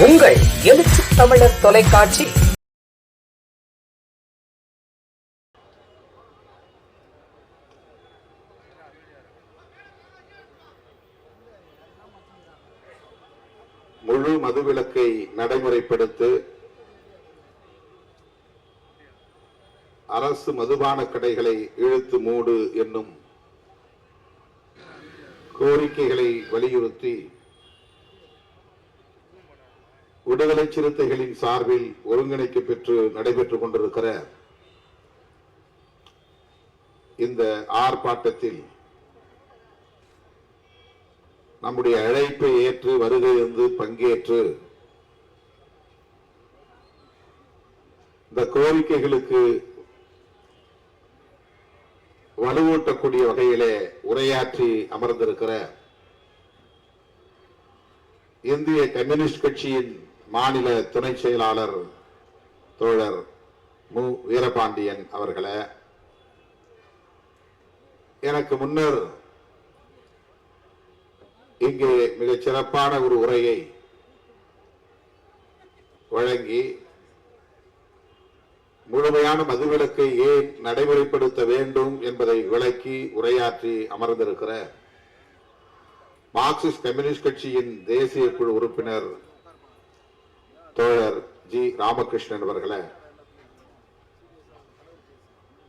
உங்கள் எழுச்சி தமிழர் தொலைக்காட்சி. முழு மதுவிலக்கை நடைமுறைப்படுத்த அரசு மதுபான கடைகளை இழுத்து மூடு என்னும் கோரிக்கைகளை வலியுறுத்தி விடுதலை சிறுத்தைகளின் சார்பில் ஒருங்கிணைக்க பெற்று நடைபெற்றுக் கொண்டிருக்கிற இந்த ஆர்ப்பாட்டத்தில் நம்முடைய அழைப்பை ஏற்று வருகை இருந்து பங்கேற்று இந்த கோரிக்கைகளுக்கு வலுவூட்டக்கூடிய வகையிலே உரையாற்றி அமர்ந்திருக்கிற இந்திய கம்யூனிஸ்ட் கட்சியின் மாநில துணை செயலாளர் தோழர் மு வீரபாண்டியன் அவர்களே, எனக்கு முன்னர் இங்கே மிகச் சிறப்பான ஒரு உரையை வழங்கி முழுமையான மதுவிலக்கை ஏன் நடைமுறைப்படுத்த வேண்டும் என்பதை விளக்கி உரையாற்றி அமர்ந்திருக்கிற மார்க்சிஸ்ட் கம்யூனிஸ்ட் கட்சியின் தேசிய குழு உறுப்பினர் தோழர் ஜி ராமகிருஷ்ணன் அவர்களே,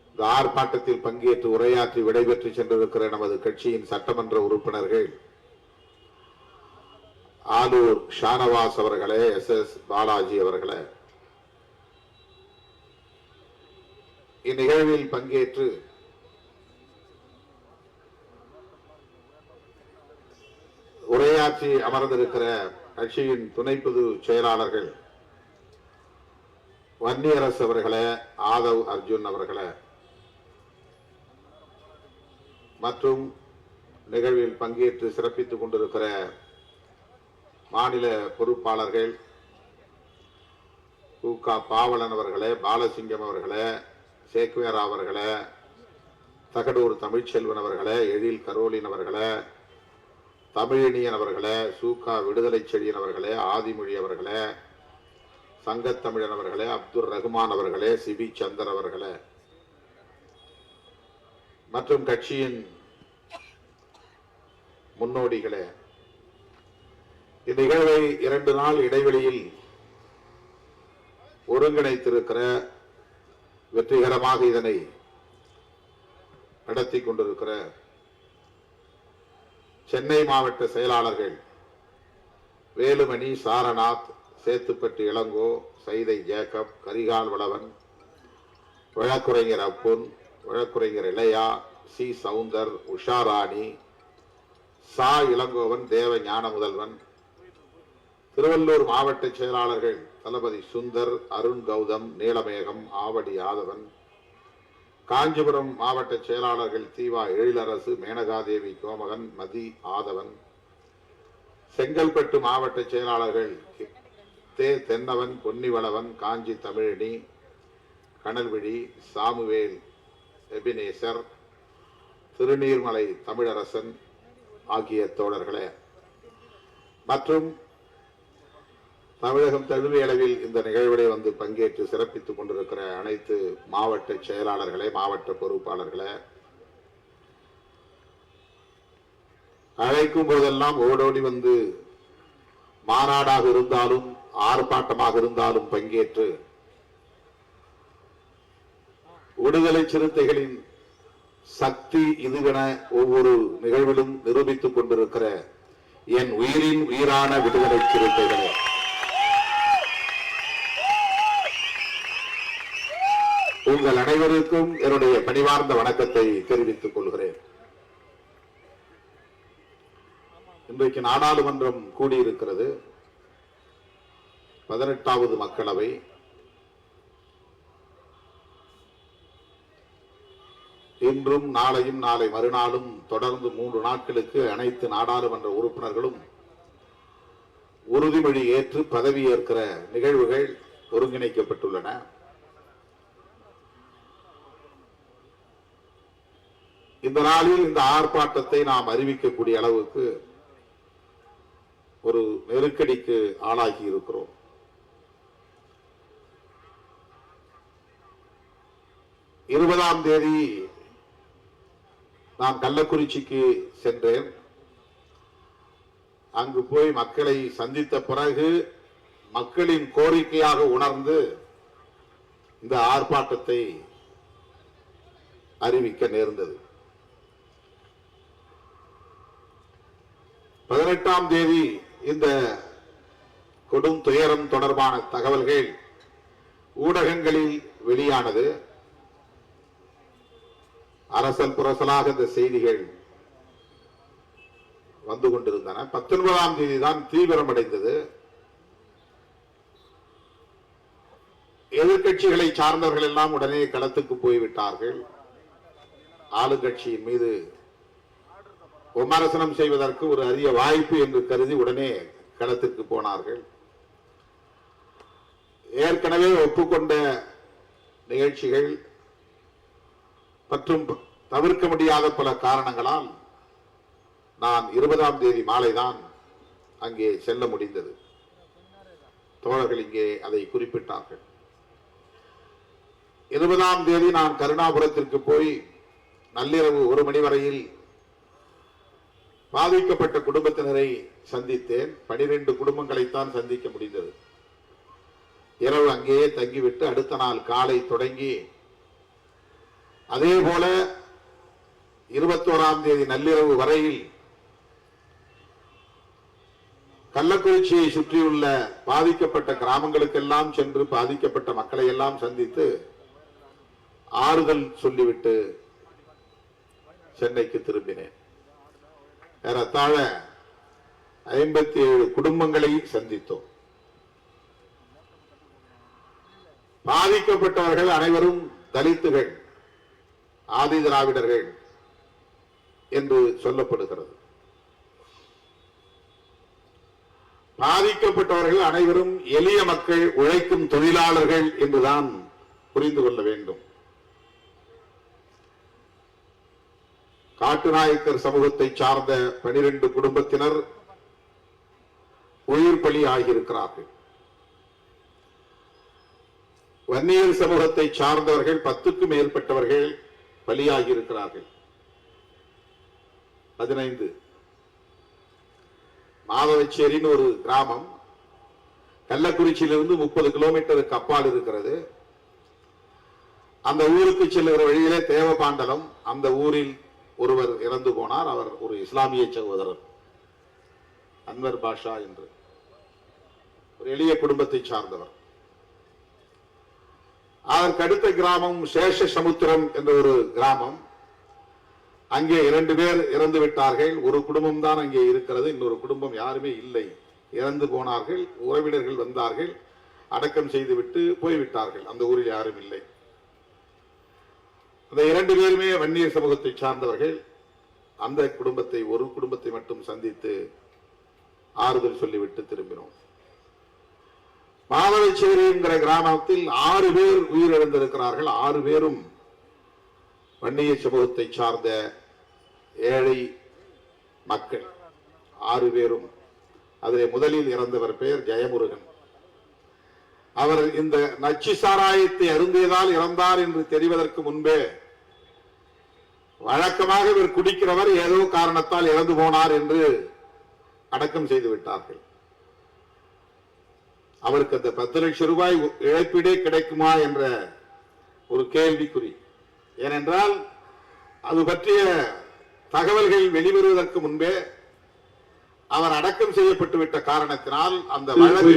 இந்த ஆர்ப்பாட்டத்தில் பங்கேற்று உரையாற்றி விடைபெற்று சென்றிருக்கிற நமது கட்சியின் சட்டமன்ற உறுப்பினர்கள் ஆலூர் ஷானவாஸ் அவர்களே, SS பாலாஜி அவர்களே, இந்நிகழ்வில் பங்கேற்று உரையாற்றி அமர்ந்திருக்கிற கட்சியின் துணை பொதுச் செயலாளர்கள் வன்னியரசு அவர்களே, ஆதவ் அர்ஜுன் அவர்களே மற்றும் நிகழ்வில் பங்கேற்று சிறப்பித்துக் கொண்டிருக்கிற மாநில பொறுப்பாளர்கள் கு.க. பாவலன் அவர்களே, பாலசிங்கம் அவர்களே, சேக்வேரா அவர்களே, தகடூர் தமிழ்ச்செல்வன் அவர்களே, எழில் கரோலின் அவர்களே, தமிழினியன் அவர்களே, சூகா விடுதலை செழியன் அவர்களே, ஆதிமொழி அவர்களே, சங்கத்தமிழன் அவர்களே, அப்துல் ரகுமான் அவர்களே, சிபி சந்தர் அவர்களே மற்றும் கட்சியின் முன்னோடிகளே, இந்நிகழ்வை 2 நாள் இடைவெளியில் ஒருங்கிணைத்திருக்கிற வெற்றிகரமாக இதனை நடத்தி கொண்டிருக்கிற சென்னை மாவட்ட செயலாளர்கள் வேலுமணி, சாரநாத், சேத்துப்பட்டு இளங்கோ, சைதை ஜேக்கப், கரிகால் வளவன், வழக்குரைஞர் அப்புன், வழக்குரைஞர் இளையா, சி சவுந்தர், உஷாராணி, சா இளங்கோவன், தேவ ஞான முதல்வன், திருவள்ளூர் மாவட்ட செயலாளர்கள் தளபதி சுந்தர், அருண் கௌதம், நீலமேகம், ஆவடி யாதவன், காஞ்சிபுரம் மாவட்ட செயலாளர்கள் தீவா எழிலரசு, மேனகாதேவி கோமகன், மதி ஆதவன், செங்கல்பட்டு மாவட்ட செயலாளர்கள் தே தென்னவன், பொன்னிவளவன், காஞ்சி தமிழினி, கனல்விழி, சாமுவேல் எபினேசர், திருநீர்மலை தமிழரசன் ஆகிய தோழர்களே மற்றும் தமிழகம் தழுவிய அளவில் இந்த நிகழ்விலே வந்து பங்கேற்று சிறப்பித்துக் கொண்டிருக்கிற அனைத்து மாவட்ட செயலாளர்களே, மாவட்ட பொறுப்பாளர்களே, அழைக்கும் போதெல்லாம் ஓடோடி வந்து மாநாடாக இருந்தாலும் ஆர்ப்பாட்டமாக இருந்தாலும் பங்கேற்று விடுதலை சிறுத்தைகளின் சக்தி இதுவென ஒவ்வொரு நிகழ்விலும் நிரூபித்துக் கொண்டிருக்கிற என் உயிரின் உயிரான விடுதலை சிறுத்தைகளே, உங்கள் அனைவருக்கும் என்னுடைய பணிவார்ந்த வணக்கத்தை தெரிவித்துக் கொள்கிறேன். இன்றைக்கு நாடாளுமன்றம் கூடியிருக்கிறது. 18வது மக்களவை. இன்றும் நாளையும் நாளை மறுநாளும் தொடர்ந்து 3 நாட்களுக்கு அனைத்து நாடாளுமன்ற உறுப்பினர்களும் உறுதிமொழி ஏற்று பதவியேற்கிற நிகழ்வுகள் ஒருங்கிணைக்கப்பட்டுள்ளன. இந்த நாளில் இந்த ஆர்ப்பாட்டத்தை நாம் அறிவிக்கக்கூடிய அளவுக்கு ஒரு நெருக்கடிக்கு ஆளாகி இருக்கிறோம். இருபதாம் தேதி நான் கள்ளக்குறிச்சிக்கு சென்றேன். அங்கு போய் மக்களை சந்தித்த பிறகு மக்களின் கோரிக்கையாக உணர்ந்து இந்த ஆர்ப்பாட்டத்தை அறிவிக்க நேர்ந்தது. 18ஆம் தேதி இந்த கொடும் துயரம் தொடர்பான தகவல்கள் ஊடகங்களில் வெளியானது. அரசல் புரசலாக இந்த செய்திகள் வந்து கொண்டிருந்தன. 19ஆம் தேதி தான் தீவிரமடைந்தது. எதிர்கட்சிகளை சார்ந்தவர்கள் எல்லாம் உடனே களத்துக்கு போய்விட்டார்கள். ஆளுங்கட்சியின் மீது விமர்சனம் செய்வதற்கு ஒரு அரிய வாய்ப்பு என்று கருதி உடனே களத்திற்கு போனார்கள். ஏற்கனவே ஒப்புக்கொண்ட நிகழ்ச்சிகள் மற்றும் தவிர்க்க முடியாத பல காரணங்களால் நான் 20ஆம் தேதி மாலைதான் அங்கே செல்ல முடிந்தது. தோழர்கள் இங்கே அதை குறிப்பிட்டார்கள். 20ஆம் தேதி நான் கருணாபுரத்திற்கு போய் நள்ளிரவு 1 மணி வரையில் பாதிக்கப்பட்ட குடும்பத்தினரை சந்தித்தேன். 12 குடும்பங்களைத்தான் சந்திக்க முடிந்தது. இரவு அங்கேயே தங்கிவிட்டு அடுத்த நாள் காலை தொடங்கி அதே போல 21ஆம் தேதி நள்ளிரவு வரையில் கள்ளக்குறிச்சியை சுற்றியுள்ள பாதிக்கப்பட்ட கிராமங்களுக்கெல்லாம் சென்று பாதிக்கப்பட்ட மக்களை எல்லாம் சந்தித்து ஆறுதல் சொல்லிவிட்டு சென்னைக்கு திரும்பினேன். ஏறத்தாழ 57 குடும்பங்களை சந்தித்தோம். பாதிக்கப்பட்டவர்கள் அனைவரும் தலித்துகள், ஆதி திராவிடர்கள் என்று சொல்லப்படுகிறது. பாதிக்கப்பட்டவர்கள் அனைவரும் எளிய மக்கள், உழைக்கும் தொழிலாளர்கள் என்றுதான் புரிந்து கொள்ள வேண்டும். காட்டுநாயக்கர் சமூகத்தை சார்ந்த 12 குடும்பத்தினர் உயிர் பலி ஆகியிருக்கிறார்கள். வன்னியர் சமூகத்தை சார்ந்தவர்கள் 10க்கும் மேற்பட்டவர்கள் பலியாகி இருக்கிறார்கள். 15. மாதவச்சேரின்னு ஒரு கிராமம் கள்ளக்குறிச்சியிலிருந்து 30 கிலோமீட்டருக்கு அப்பால் இருக்கிறது. அந்த ஊருக்கு செல்லுகிற வழியிலே தேவபாண்டலம், அந்த ஊரில் ஒருவர் இறந்து போனார். அவர் ஒரு இஸ்லாமிய சகோதரர், அன்வர் பாஷா என்று ஒரு எளிய குடும்பத்தை சார்ந்தவர். அதற்கு அடுத்த கிராமம் சேஷ சமுத்திரம் என்ற ஒரு கிராமம். அங்கே 2 பேர் இறந்து விட்டார்கள். ஒரு குடும்பம் தான் அங்கே இருக்கிறது, இன்னொரு குடும்பம் யாருமே இல்லை, இறந்து போனார்கள். உறவினர்கள் வந்தார்கள், அடக்கம் செய்துவிட்டு போய்விட்டார்கள். அந்த ஊரில் யாரும் இல்லை. அந்த 2 பேருமே வன்னியர் சமூகத்தை சார்ந்தவர்கள். அந்த குடும்பத்தை, ஒரு குடும்பத்தை மட்டும் சந்தித்து ஆறுதல் சொல்லிவிட்டு திரும்பினோம். மாதவச்சேரி என்கிற கிராமத்தில் 6 பேர் உயிரிழந்திருக்கிறார்கள். 6 பேரும் வன்னிய சமூகத்தை சார்ந்த ஏழை மக்கள். 6 பேரும். அதிலே முதலில் இறந்தவர் பெயர் ஜெயமுருகன். அவர் இந்த நச்சு சாராயத்தை அருந்தியதால் இறந்தார் என்று தெரிவதற்கு முன்பே வழக்கமாக இவர் குடிக்கிறவர், ஏதோ காரணத்தால் இறந்து போனார் என்று அடக்கம் செய்து விட்டார்கள். அவருக்கு அந்த 10 லட்சம் ரூபாய் இழப்பீடே கிடைக்குமா என்ற ஒரு கேள்விக்குறி. ஏனென்றால் அது பற்றிய தகவல்கள் வெளிவருவதற்கு முன்பே அவர் அடக்கம் செய்யப்பட்டு விட்ட காரணத்தினால் அந்த வழக்கு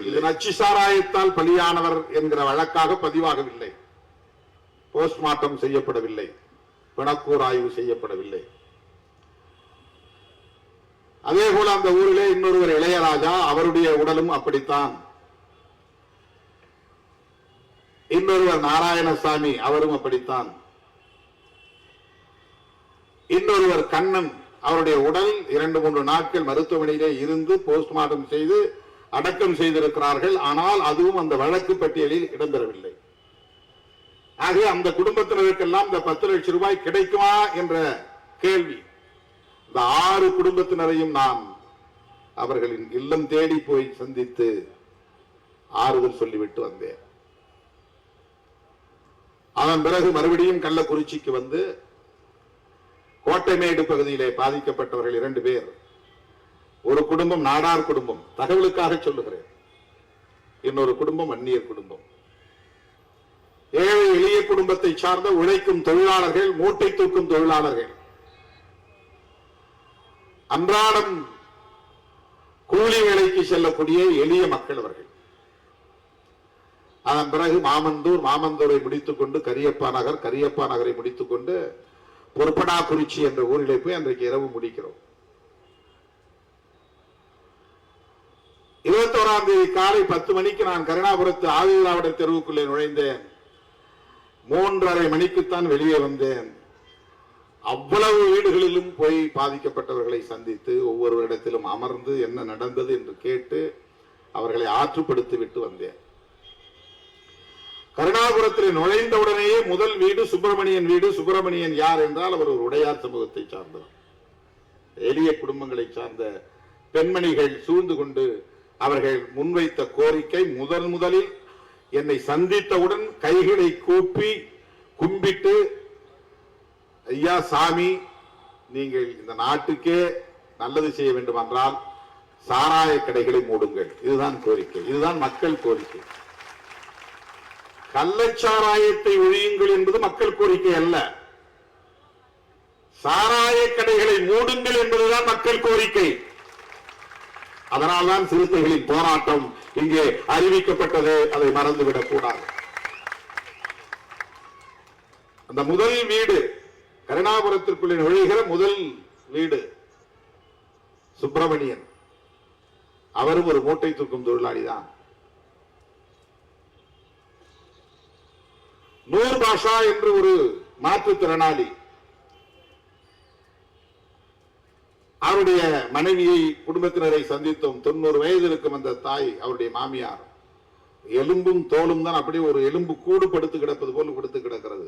இது நச்சு சாராயத்தால் பலியானவர் என்கிற வழக்காக பதிவாகவில்லை. போஸ்ட்மார்ட்டம் செய்யப்படவில்லை, பிணக்கூர் ஆய்வு செய்யப்படவில்லை. அதே போல அந்த ஊரிலே இன்னொருவர் இளையராஜா, அவருடைய உடலும் அப்படித்தான். இன்னொருவர் நாராயணசாமி, அவரும் அப்படித்தான். இன்னொருவர் கண்ணன், அவருடைய உடல் 2-3 நாட்கள் மருத்துவமனையிலே இருந்து போஸ்ட்மார்ட்டம் செய்து அடக்கம் செய்திருக்கிறார்கள். ஆனால் அதுவும் அந்த வழக்கு பட்டியலில் இடம்பெறவில்லை. ஆகவே அந்த குடும்பத்தினருக்கெல்லாம் இந்த 10 லட்சம் ரூபாய் கிடைக்குமா என்ற கேள்வி. இந்த 6 குடும்பத்தினரையும் நான் அவர்களின் இல்லம் தேடி போய் சந்தித்து ஆறுதல் சொல்லிவிட்டு வந்தேன். அதன் பிறகு மறுபடியும் கள்ளக்குறிச்சிக்கு வந்து கோட்டைமேடு பகுதியிலே பாதிக்கப்பட்டவர்கள் 2 பேர். ஒரு குடும்பம் நாடார் குடும்பம், தகவலுக்காக சொல்லுகிறேன். இன்னொரு குடும்பம் அந்நியர் குடும்பம். ஏழை எளிய குடும்பத்தை சார்ந்த உழைக்கும் தொழிலாளர்கள், மூட்டை தூக்கும் தொழிலாளர்கள், அன்றாடம் கூலி வேலைக்கு செல்லக்கூடிய எளிய மக்கள் அவர்கள். அதன் பிறகு மாமந்தூரை முடித்துக் கொண்டு கரியப்பா நகரை முடித்துக் கொண்டு பொறுப்பனாக்குறிச்சி என்ற ஊரிலே போய் அன்றைக்கு இரவு முடிக்கிறோம். 21ஆம் தேதி காலை 10 மணிக்கு நான் கருணாபுரத்து ஆதிதிராவிடர் தெருவுக்குள்ளே நுழைந்தேன். 3:30 மணிக்குத்தான் வெளியே வந்தேன். அவ்வளவு வீடுகளிலும் போய் பாதிக்கப்பட்டவர்களை சந்தித்து ஒவ்வொருவரிடத்திலும் அமர்ந்து என்ன நடந்தது என்று கேட்டு அவர்களை ஆற்றுப்படுத்தி விட்டு வந்தேன். கருணாபுரத்தில் நுழைந்தவுடனேயே முதல் வீடு சுப்பிரமணியன் வீடு. சுப்பிரமணியன் யார் என்றால் அவர் ஒரு உடையார் சமூகத்தை சார்ந்தவர். எளிய குடும்பங்களை சார்ந்த பெண்மணிகள் சூழ்ந்து கொண்டு அவர்கள் முன்வைத்த கோரிக்கை, முதலில் என்னை சந்தித்தவுடன் கைகளை கூப்பி கும்பிட்டு, ஐயா சாமி, நீங்கள் இந்த நாட்டுக்கே நல்லது செய்ய வேண்டும் என்றால் சாராய கடைகளை மூடுங்கள். இதுதான் கோரிக்கை, இதுதான் மக்கள் கோரிக்கை. கள்ளச்சாராயத்தை ஒழியுங்கள் என்பது மக்கள் கோரிக்கை அல்ல. சாராய கடைகளை மூடுங்கள் என்பதுதான் மக்கள் கோரிக்கை. அதனால்தான் சிறுத்தைகளின் போராட்டம் இங்கே அறிவிக்கப்பட்டது. அதை மறந்துவிடக் கூடாது. அந்த முதல் வீடு, கருணாபுரத்திற்குள்ளே நுழைகிற முதல் வீடு சுப்பிரமணியன். அவரும் ஒரு மூட்டை தூக்கும் தொழிலாளி தான். நூர் பாஷா என்று ஒரு மாற்றுத்திறனாளி, அவருடைய மனைவியை குடும்பத்தினரை சந்தித்தோம். 90 வயது இருக்கும் அந்த தாய், அவருடைய மாமியார். எலும்பும் தோலும் தான், அப்படியே ஒரு எலும்பு கூடு படுத்து கிடப்பது போல் படுத்து கிடக்கிறது.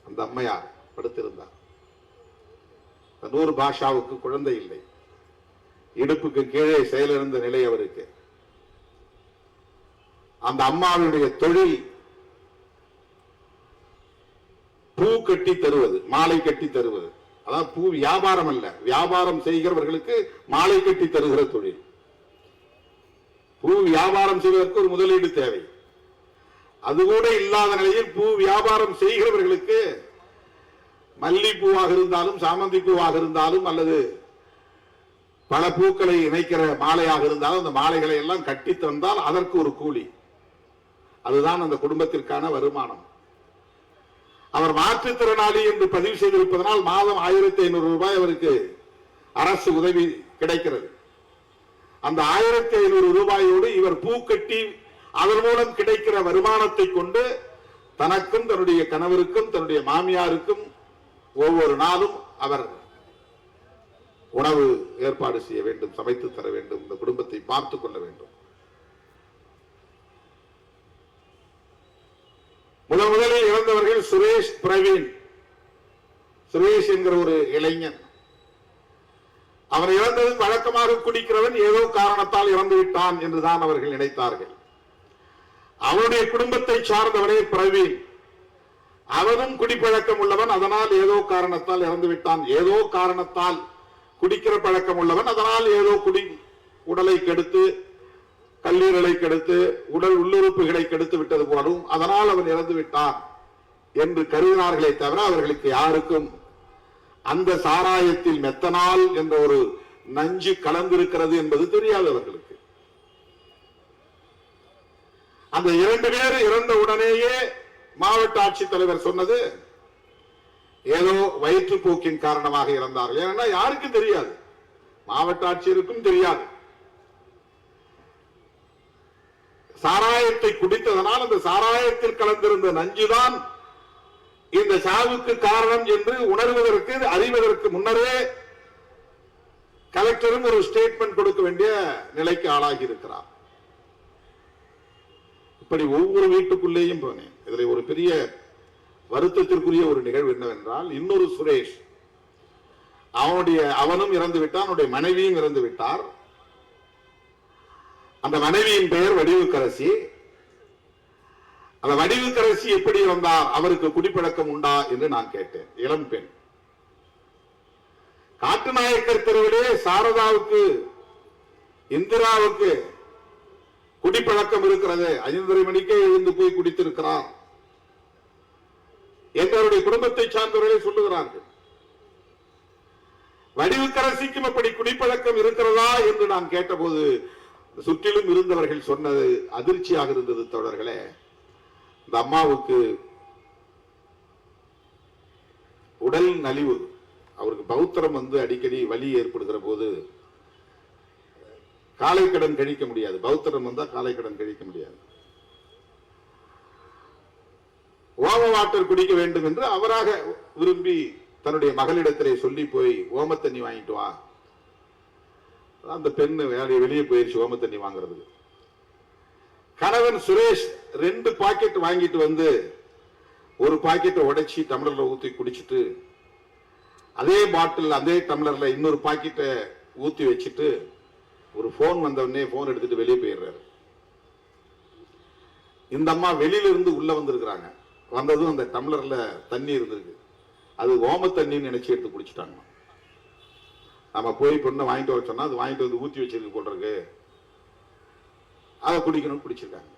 அந்த அம்மையார் படுத்திருந்தார். நூர் பாஷாவுக்கு குழந்தை இல்லை. இடுப்புக்கு கீழே செயலிழந்த நிலை அவருக்கு. அந்த அம்மாவுடைய தொழில் பூ கட்டி தருவது, மாலை கட்டி தருவது. அதாவது பூ வியாபாரம் அல்ல, வியாபாரம் செய்கிறவர்களுக்கு மாலை கட்டி தருகிற தொழில். பூ வியாபாரம் செய்வதற்கு ஒரு முதலீடு தேவை. அது கூட இல்லாத நிலையில் பூ வியாபாரம் செய்கிறவர்களுக்கு மல்லிப்பூவாக இருந்தாலும் சாமந்தி பூவாக இருந்தாலும் அல்லது பல பூக்களை இணைக்கிற மாலையாக இருந்தாலும் அந்த மாலைகளை எல்லாம் கட்டி தந்தால் அதற்கு ஒரு கூலி. அதுதான் அந்த குடும்பத்திற்கான வருமானம். அவர் மாற்றுத்திறனாளி என்று பதிவு செய்திருப்பதனால் மாதம் 1500 ரூபாய் அவருக்கு அரசு உதவி கிடைக்கிறது. அந்த 1500 ரூபாயோடு இவர் பூ கட்டி அதன் மூலம் கிடைக்கிற வருமானத்தை கொண்டு தனக்கும் தன்னுடைய கணவருக்கும் தன்னுடைய மாமியாருக்கும் ஒவ்வொரு நாளும் அவர் உணவு ஏற்பாடு செய்ய வேண்டும், சமைத்து தர வேண்டும், இந்த குடும்பத்தை பார்த்துக் கொள்ள வேண்டும். முதலில் இறந்தவர்கள் சுரேஷ் பிரவீன். சுரேஷ் என்கிற ஒரு இளைஞன். அவன் இறந்தது வழக்கமாக குடிக்கிறவன், ஏதோ காரணத்தால் இறந்து விட்டான் என்றுதான் அவர்கள் நினைத்தார்கள். அவனுடைய குடும்பத்தை சார்ந்தவனே பிரவீன். அவனும் குடிப்பழக்கம் உள்ளவன், அதனால் ஏதோ காரணத்தால் இறந்து விட்டான். ஏதோ காரணத்தால் குடிக்கிற பழக்கம் உள்ளவன், அதனால் ஏதோ உடலை கெடுத்து கல்லீரலை கெடுத்து உடல் உள்ளுறுப்புகளை கெடுத்து விட்டது போலும், அதனால் அவன் இறந்து விட்டான் என்று கருதினார்களே தவிர அவர்களுக்கு யாருக்கும் அந்த சாராயத்தில் மெத்தனால் என்ற ஒரு நஞ்சு கலந்திருக்கிறது என்பது தெரியாதவர்களுக்கு. அந்த 2 பேர் இறந்த உடனேயே மாவட்ட ஆட்சித்தலைவர் சொன்னது ஏதோ வயிற்றுப்போக்கின் காரணமாக இறந்தார்கள். ஏன்னா யாருக்கும் தெரியாது, மாவட்ட ஆட்சியருக்கும் தெரியாது. சாராயத்தை குடித்ததனால் அந்த சாராயத்தில் கலந்திருந்த நஞ்சுதான் இந்த சாவுக்கு காரணம் என்று உணர்வதற்கு அறிவதற்கு முன்னரே கலெக்டரும் ஒரு ஸ்டேட்மெண்ட் கொடுக்க வேண்டிய நிலைக்கு ஆளாகி இருக்கிறார். இப்படி ஒவ்வொரு வீட்டுக்குள்ளேயும் போனேன். இதுல ஒரு பெரிய வருத்தத்திற்குரிய ஒரு நிகழ்வு என்னவென்றால், இன்னொரு சுரேஷ், அவனும் இறந்து விட்டான், அவனுடைய மனைவியும் இறந்து விட்டார். அந்த மனைவியின் பெயர் வடிவுக்கரசி. அந்த வடிவுக்கரசி எப்படி இருந்தார், அவருக்கு குடிப்பழக்கம் உண்டா என்று நான் கேட்டேன். இளம் பெண். காட்டுநாயக்கர் தெருவிலே சாரதாவுக்கு இந்திராவுக்கு குடிப்பழக்கம் இருக்கிறது. 5:30 மணிக்கே எழுந்து போய் குடித்திருக்கிறார் எங்களுடைய குடும்பத்தை சார்ந்தவர்களே சொல்லுகிறார்கள். வடிவுக்கரசிக்கும் அப்படி குடிப்பழக்கம் இருக்கிறதா என்று நான் கேட்டபோது சுற்றிலும் இருந்தவர்கள் சொன்னது அதிர்ச்சியாக இருந்தது. தோழர்களே, இந்த அம்மாவுக்கு உடல் நலிவு, அவருக்கு பௌத்திரம் அடிக்கடி வலி ஏற்படுகிற போது காலை கடன் கழிக்க முடியாது. பௌத்திரம் வந்தா காலை கடன் கழிக்க முடியாது. ஓம வாட்டர் குடிக்க வேண்டும் என்று அவராக விரும்பி தன்னுடைய மகளிடத்திலே சொல்லி போய் ஓம தண்ணி வாங்கிட்டு வா. அந்த பெண் வெளியே போயிருச்சு ஓம தண்ணி வாங்குறதுக்கு. கணவன் சுரேஷ் 2 பாக்கெட் வாங்கிட்டு வந்து ஒரு பாக்கெட்டை உடைச்சி டம்ளர்ல ஊத்தி குடிச்சிட்டு அதே பாட்டில் அதே டம்ளர்ல இன்னொரு பாக்கெட்டை ஊத்தி வச்சுட்டு ஒரு போன் வந்தவனே போன் எடுத்துட்டு வெளியே போயிடுறாரு. இந்த அம்மா வெளியில இருந்து உள்ள வந்திருக்கிறாங்க. வந்ததும் அந்த டம்ளர்ல தண்ணி இருந்திருக்கு. அது ஓம தண்ணின்னு நினைச்சு எடுத்து குடிச்சிட்டாங்க. நம்ம போய் பொண்ணை வாங்கிட்டு வர சொன்னா அது வாங்கிட்டு வந்து ஊத்தி வச்சிருக்கு போல் இருக்கு, அதை குடிக்கணும்னு குடிச்சிருக்காங்க.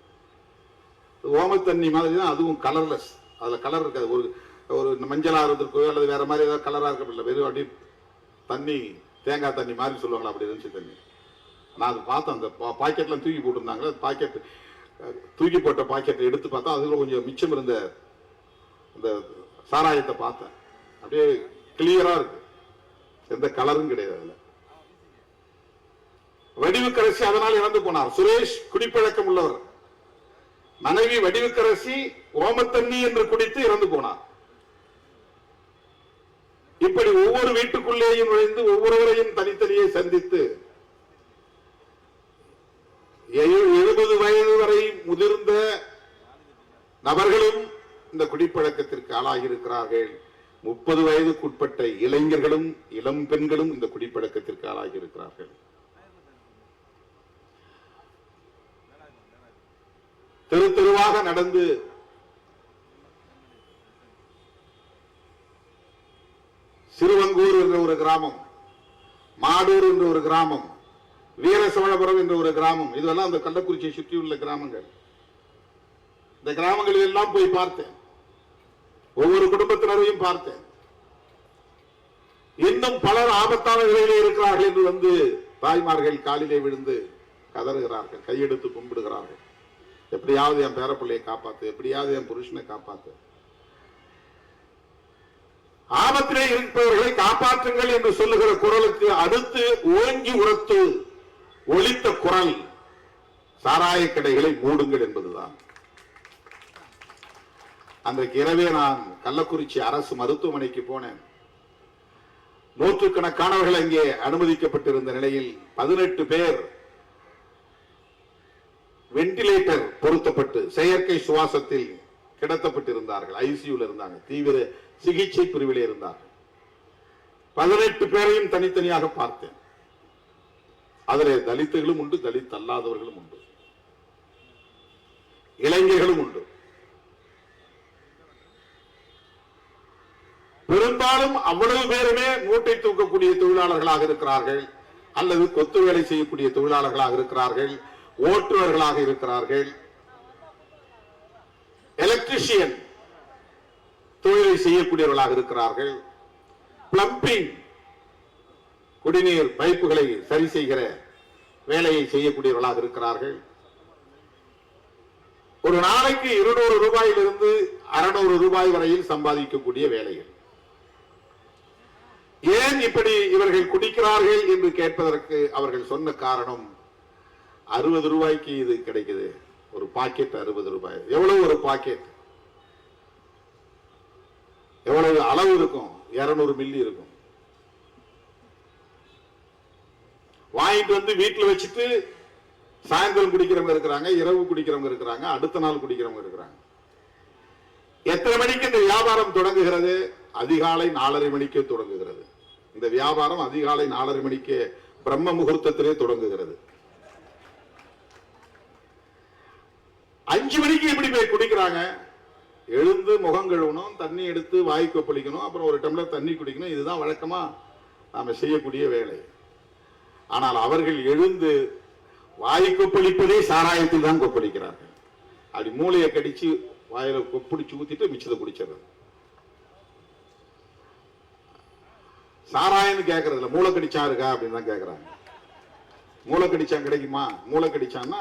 ஓம தண்ணி மாதிரி தான், அதுவும் கலர்லெஸ். அதுல கலர் இருக்காது. ஒரு மஞ்சளா இருந்திருக்கோ அல்லது வேற மாதிரி ஏதாவது கலரா இருக்க, வெறும் அப்படி தண்ணி, தேங்காய் தண்ணி மாதிரி சொல்லுவாங்களா, அப்படி இருந்துச்சு தண்ணி. நான் அது பார்த்தேன். அந்த பாக்கெட்லாம் தூக்கி போட்டிருந்தாங்க. பாக்கெட் தூக்கி போட்ட பாக்கெட்டை எடுத்து பார்த்தா அதுல கொஞ்சம் மிச்சம் இருந்த அந்த சாராயத்தை பார்த்தேன். அப்படியே கிளியரா இருக்கு, எந்த கலரும் கிடையாது அதுல. வடிவுக்கரசி அதனால் இறந்து போனார். சுரேஷ் குடிப்பழக்கம் உள்ளவர். மனைவி வடிவுக்கரசி ஓமத்தண்ணி என்று குடித்து இறந்து போனார். இப்படி ஒவ்வொரு வீட்டுக்குள்ளேயும் நுழைந்து ஒவ்வொருவரையும் தனித்தனியே சந்தித்து 70 வயது வரை முதிர்ந்த நபர்களும் இந்த குடிப்பழக்கத்திற்கு ஆளாகி இருக்கிறார்கள். 30 வயதுக்குட்பட்ட இளைஞர்களும் இளம் பெண்களும் இந்த குடிப்பழக்கத்திற்கு ஆளாகி இருக்கிறார்கள். தெரு தெருவாக நடந்து சிறுவங்கூர் என்ற ஒரு கிராமம், மாடூர் என்ற ஒரு கிராமம், வீரசோழபுரம் என்ற ஒரு கிராமம், இதெல்லாம் அந்த கள்ளக்குறிச்சியை சுற்றியுள்ள கிராமங்கள். இந்த கிராமங்களில் எல்லாம் போய் பார்த்தேன். ஒவ்வொரு குடும்பத்தினரையும் பார்த்தேன். இன்னும் பலர் ஆபத்தான நிலையிலே இருக்கிறார்கள் என்று வந்து தாய்மார்கள் காலிலே விழுந்து கதறுகிறார்கள், கையெடுத்து கும்பிடுகிறார்கள். எப்படியாவது என் பேரப்பிள்ளையை காப்பாத்து, எப்படியாவது என் புருஷனை காப்பாத்து. ஆபத்திலே இருப்பவர்களை காப்பாற்றுங்கள் என்று சொல்லுகிற குரலுக்கு அடுத்து ஓங்கி உரத்து ஒலித்த குரல் சாராய கடைகளை மூடுங்கள் என்பதுதான். அன்றைக்கு இரவே நான் கள்ளக்குறிச்சி அரசு மருத்துவமனைக்கு போனேன். நூற்றுக்கணக்கானவர்கள் அங்கே அனுமதிக்கப்பட்டிருந்த நிலையில் 18 பேர் வெண்டிலேட்டர் பொருத்தப்பட்டு செயற்கை சுவாசத்தில் கிடத்தப்பட்டிருந்தார்கள். ஐசியூல இருந்தாங்க, தீவிர சிகிச்சை பிரிவிலே இருந்தார்கள். 18 பேரையும் தனித்தனியாக பார்த்தேன். அதிலே தலித்துகளும் உண்டு, தலித் அல்லாதவர்களும் உண்டு, இளைஞர்களும் உண்டு. பெரும்பாலும் அவ்வளவு பேருமே மூட்டை தூக்கக்கூடிய தொழிலாளர்களாக இருக்கிறார்கள், அல்லது கொத்து வேலை செய்யக்கூடிய தொழிலாளர்களாக இருக்கிறார்கள், ஓட்டுநர்களாக இருக்கிறார்கள், எலக்ட்ரிஷியன் தொழிலை செய்யக்கூடியவர்களாக இருக்கிறார்கள், பிளம்பிங் குடிநீர் பைப்புகளை சரி செய்கிற வேலையை செய்யக்கூடியவர்களாக இருக்கிறார்கள். ஒரு நாளைக்கு 200 ரூபாயிலிருந்து 600 ரூபாய் வரையில் சம்பாதிக்கக்கூடிய வேலைகள். ஏன் இப்படி இவர்கள் குடிக்கிறார்கள் என்று கேட்பதற்கு அவர்கள் சொன்ன காரணம், 60 ரூபாய்க்கு இது கிடைக்குது, ஒரு பாக்கெட் 60 ரூபாய். எவ்வளவு ஒரு பாக்கெட், எவ்வளவு அளவு இருக்கும், 200 மில்லி இருக்கும். வாங்கிட்டு வந்து வீட்டில் வச்சுட்டு சாயந்தரம் குடிக்கிறவங்க இருக்கிறாங்க, இரவு குடிக்கிறவங்க இருக்கிறாங்க, அடுத்த நாள் குடிக்கிறவங்க இருக்கிறாங்க. எத்தனை மணிக்கு இந்த வியாபாரம் தொடங்குகிறது? அதிகாலை 4:30 மணிக்கு தொடங்குகிறது. இந்த வியாபாரம் அதிகாலை 4:30 மணிக்கு பிரம்ம முகூர்த்தத்திலே தொடங்குகிறது. 5 மணிக்கு எப்படி போய் குடிக்கிறாங்க? எழுந்து முகம் கழுவணும், தண்ணி எடுத்து வாய் கொப்பளிக்கணும், அப்புறம் ஒரு டம்ளர் தண்ணி குடிக்கணும். இதுதான் வழக்கமா நாம செய்யக்கூடிய வேலை. ஆனால் அவர்கள் எழுந்து வாய் கொப்பளிப்பதே சாராயத்தில் தான் கொப்பளிக்கிறார்கள். அப்படி மூளையை கடிச்சு வாயில கொப்பிடிச்சு ஊத்திட்டு மிச்சத்தை குடிச்சிடுறது. சாராயம்னு கேட்கறதுல மூளை கடிச்சா இருக்கா அப்படின்னு தான் கேட்கறாங்க. மூளை கடிச்சா கிடைக்குமா? மூளை கடிச்சான்னா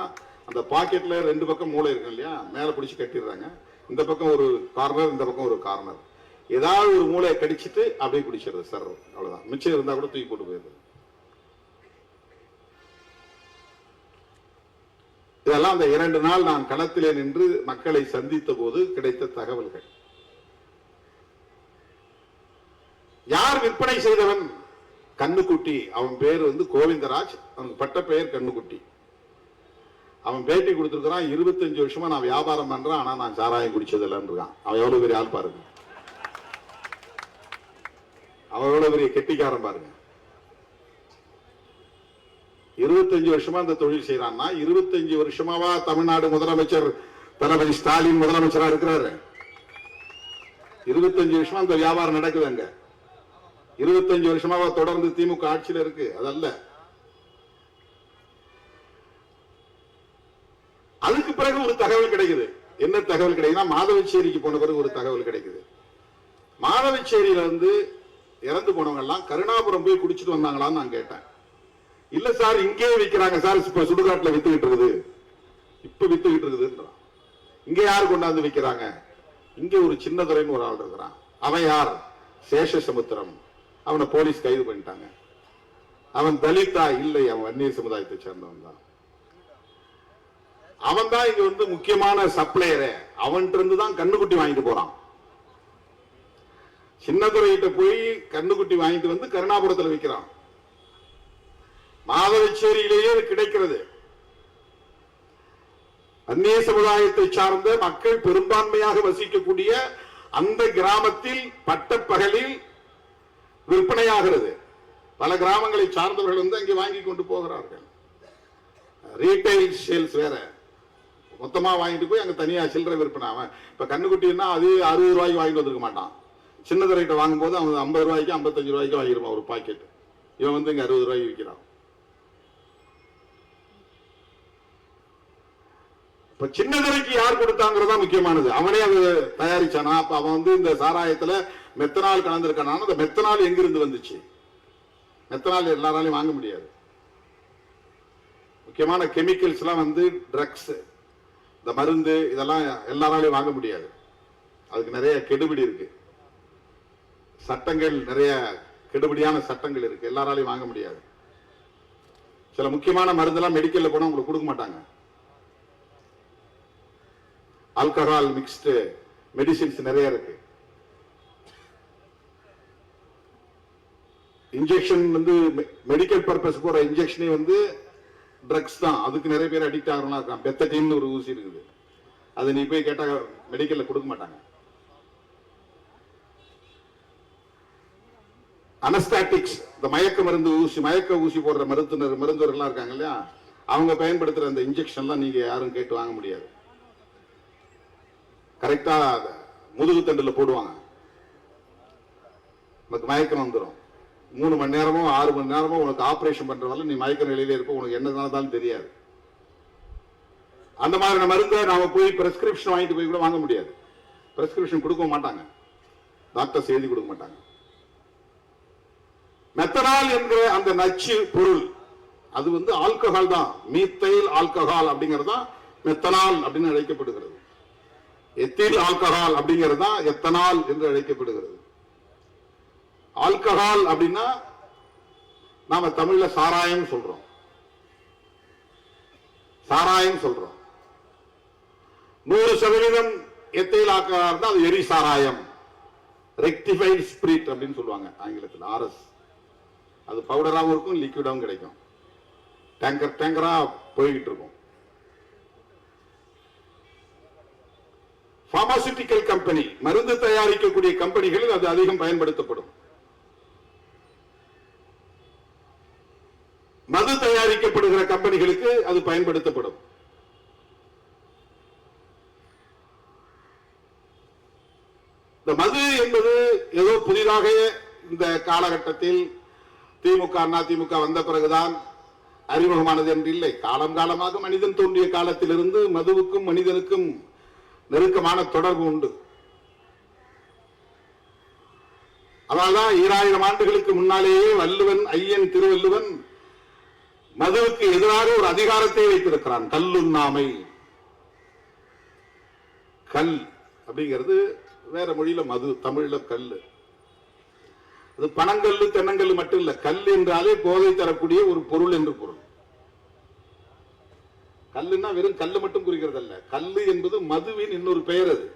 அந்த பாக்கெட்ல 2 பக்கம் மூளை இருக்கும் இல்லையா, மேல பிடிச்சி கட்டிடுறாங்க. இந்த பக்கம் ஒரு கார்னர், இந்த பக்கம் ஒரு கார்னர். ஏதாவது ஒரு மூளையை கடிச்சிட்டு அப்படியே குடிச்சிடுறது சார், அவ்வளவுதான். மிச்சம் இருந்தா கூட தூக்கி போட்டு போயிருது. இதெல்லாம் அந்த 2 நாள் நான் களத்திலே நின்று மக்களை சந்தித்த போது கிடைத்த தகவல்கள். யார் விற்பனை செய்தவன்? கண்ணுக்குட்டி. அவன் பேர் கோவிந்தராஜ். அவனுக்கு பட்ட பெயர் கண்ணுக்குட்டி. அவன் பேட்டி கொடுத்திருக்கிறான். 25 வருஷமா நான் வியாபாரம் பண்றேன், ஆனா நான் சாராயம் குடிச்சதில்லைன்னு இருக்கான். அவன் எவ்வளவு பெரிய ஆள் பாருங்க, அவன் எவ்வளவு பெரிய கெட்டிக்காரன் பாருங்க. 25 வருஷமா அந்த தொழில் செய்யறான்னா 25 வருஷமாவா தமிழ்நாடு முதலமைச்சர் தளபதி ஸ்டாலின் முதலமைச்சரா இருக்கிறாரு? 25 வருஷமா அந்த வியாபாரம் நடக்குது அங்க. 25 வருஷமாவா தொடர்ந்து திமுக ஆட்சியில் இருக்கு? அதல்ல. அதுக்கு பிறகு ஒரு தகவல் கிடைக்குது. என்ன தகவல் கிடைக்குதுன்னா, மாதவச்சேரிக்கு போன பிறகு ஒரு தகவல் கிடைக்குது. மாதவச்சேரியில இறந்து போனவங்க எல்லாம் கருணாபுரம் போய் குடிச்சிட்டு வந்தாங்களான்னு நான் கேட்டேன். இல்ல சார், இங்கே விற்கிறாங்க சார், இப்ப சுடுகாட்டுல வித்துக்கிட்டு இருக்குது, இப்ப வித்துக்கிட்டு இருக்குதுன்றான். இங்க யாரு கொண்டாந்து விற்கிறாங்க? இங்க ஒரு சின்னதுரைன்னு ஒரு ஆள் இருக்கிறான். அவன் யார்? சேஷசமுத்திரம். அவனை போலீஸ் கைது பண்ணிட்டாங்க. அவன் தலிதா? இல்லை, அவன் வன்னியர் சமுதாயத்தை சேர்ந்தவன் தான். அவன் தான் இங்க முக்கியமான சப்ளையர். அவன்கிட்ட இருந்து தான் கண்ணுக்குட்டி வாங்கிட்டு போறான். சின்னதுரையிட்ட போய் கண்ணுக்குட்டி வாங்கிட்டு கருணாபுரத்தில் விற்கிறான். மாதவச்சேரியிலேயே கிடைக்கிறது. அந்நிய சமுதாயத்தை சார்ந்த மக்கள் பெரும்பான்மையாக வசிக்கக்கூடிய அந்த கிராமத்தில் பட்டப்பகலில் விற்பனையாகிறது. பல கிராமங்களை சார்ந்தவர்கள் அங்கே வாங்கி கொண்டு போகிறார்கள். ரீட்டைல் சேல்ஸ் வேற, மொத்தமா வாங்கிட்டு போய் அங்க தனியா சில்லறை விற்பனை. அவன் இப்ப கண்ணுக்குட்டின்னா அது 60 ரூபாய்க்கு வாங்கிட்டு வந்திருக்க மாட்டான். சின்னதுரைட்ட வாங்கும் போது அவன் 50 ரூபாய்க்கு 55 ரூபாய்க்கு வாங்கிருப்பான் ஒரு பாக்கெட். இவன் இங்க 60 ரூபாய்க்கு விற்கிறான். இப்ப சின்னதுரைக்கு யார் கொடுத்தாங்கிறதா முக்கியமானது. அவனே அது தயாரிச்சானா? அப்ப அவன் இந்த சாராயத்துல மெத்தனால் கலந்திருக்கானா? அந்த மெத்தனால் எங்கிருந்து வந்துச்சு? மெத்தனால் எல்லாராலையும் வாங்க முடியாது. முக்கியமான கெமிக்கல்ஸ் எல்லாம் ட்ரக்ஸ், இந்த மருந்து, இதெல்லாம் எல்லாராலையும் வாங்க முடியாது. அதுக்கு நிறைய கெடுபிடி இருக்கு, சட்டங்கள், நிறைய கெடுபிடியான சட்டங்கள் இருக்கு. எல்லாராலையும் வாங்க முடியாது. சில முக்கியமான மருந்தெல்லாம் மெடிக்கல்ல போனா உங்களுக்கு கொடுக்க மாட்டாங்க. ஆல்கஹால் மிக்ஸ்டு மெடிசின்ஸ் நிறைய இருக்கு. இன்ஜெக்ஷன் மெடிக்கல் பர்பஸ் போற இன்ஜெக்ஷனே ட்ரக்ஸ் தான். அதுக்கு நிறைய பேர் அடிக்ட் ஆகிறவங்களா இருக்கான். பெத்தடின்னு ஒரு ஊசி இருக்குது, அதை நீ போய் கேட்டா மெடிக்கல்ல கொடுக்க மாட்டாங்க. அனஸ்டாட்டிக்ஸ், இந்த மயக்க மருந்து ஊசி, மயக்க ஊசி போடுற மருத்துவர்கள்லாம் இருக்காங்க இல்லையா, அவங்க பயன்படுத்துற அந்த இன்ஜெக்ஷன்லாம் நீங்க யாரும் கேட்டு வாங்க முடியாது. கரெக்டா முதுகு தண்டுல போடுவாங்க, உனக்கு மயக்கம் வந்துடும். 3 மணி நேரமோ 6 மணி நேரமோ உனக்கு ஆபரேஷன் பண்றதால நீ மயக்க நிலையிலே இருப்ப, உனக்கு என்ன நடந்தாலும் தெரியாது. அந்த மாதிரி மருந்தை நாம போய் பிரெஸ்கிரிப்ஷன் வாங்கிட்டு போய் கூட வாங்க முடியாது. பிரெஸ்கிரிப்ஷன் கொடுக்க மாட்டாங்க, டாக்டர்ஸ் எழுதி கொடுக்க மாட்டாங்க. மெத்தனால் என்கிற அந்த நச்சு பொருள் அது ஆல்கஹால் தான். மீத்தைல் ஆல்கஹால் அப்படிங்கிறது தான் மெத்தனால் அப்படின்னு அழைக்கப்படுகிறது. எத்தில் ஆல்கஹால் அப்படிங்கிறது தான் எத்தனால் என்று அழைக்கப்படுகிறது. ஆல்கஹால் அப்படின்னா நாம தமிழ்ல சாராயம் சொல்றோம். சாராயம் சொல்றோம். 100% எத்தைல் ஆல்கஹால் தான் அது எரி சாராயம், ரெக்டிஃபைட் ஸ்பிரிட் அப்படின்னு சொல்லுவாங்க ஆங்கிலத்தில், RS. அது பவுடராகவும் இருக்கும், லிக்விடாகவும் கிடைக்கும். டேங்கரா போய்கிட்டு இருக்கும். பார்மாசூட்டிக்கல் கம்பெனி, மருந்து தயாரிக்கக்கூடிய கம்பெனிகளில் அது அதிகம் பயன்படுத்தப்படும். மது தயாரிக்கப்படுகிற கம்பெனிகளுக்கு அது பயன்படுத்தப்படும். புதிதாக இந்த காலகட்டத்தில் திமுக அதிமுக வந்த பிறகுதான் அறிமுகமானது என்று இல்லை. காலம் காலமாக மனிதன் தோன்றிய காலத்திலிருந்து மதுவுக்கும் மனிதனுக்கும் நெருக்கமான தொடர்பு உண்டு. அதனால்தான் 2000 ஆண்டுகளுக்கு முன்னாலேயே வள்ளுவன், ஐயன் திருவள்ளுவன் மதுவுக்கு எதிராக ஒரு அதிகாரத்தை வைத்திருக்கிறான். கல்லுண்ணாமை. கல் அப்படிங்கிறது வேற மொழியில மது, தமிழ்ல கல்லு. அது பனங்கல்லு தென்னங்கல்லு மட்டும் இல்ல, கல் என்றாலே போதை தரக்கூடிய ஒரு பொருள் என்று பொருள். கல்லுன்னா வெறும் கல்லு மட்டும் குறிக்கிறது அல்ல, கல்லு என்பது மதுவின் இன்னொரு பெயர். அது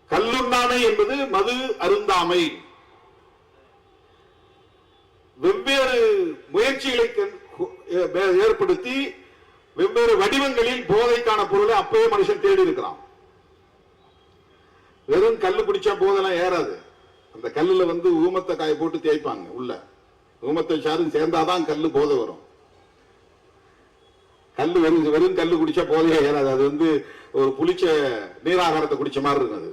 கல்லுண்ணாமை என்பது மது அருந்தாமை. வெவ்வேறு முயற்சிகளை ஏற்படுத்தி வெவ்வேறு வடிவங்களில் போதைக்கான பொருளை அப்பவே மனுஷன் தேடி இருக்கிறான். வெறும் கல்லு குடிச்சா போதெல்லாம் ஏறாது. அந்த கல்லுல ஊமத்தை காய போட்டு தேய்ப்பாங்க. உள்ள ஊமத்தை சாரும் சேர்ந்தாதான் கல்லு போதை வரும். கல்லு வெறும் கல்லு குடிச்சா போதையே ஏறாது. அது ஒரு புளிச்ச நீராகாரத்தை குடிச்ச மாதிரி இருக்கும். அது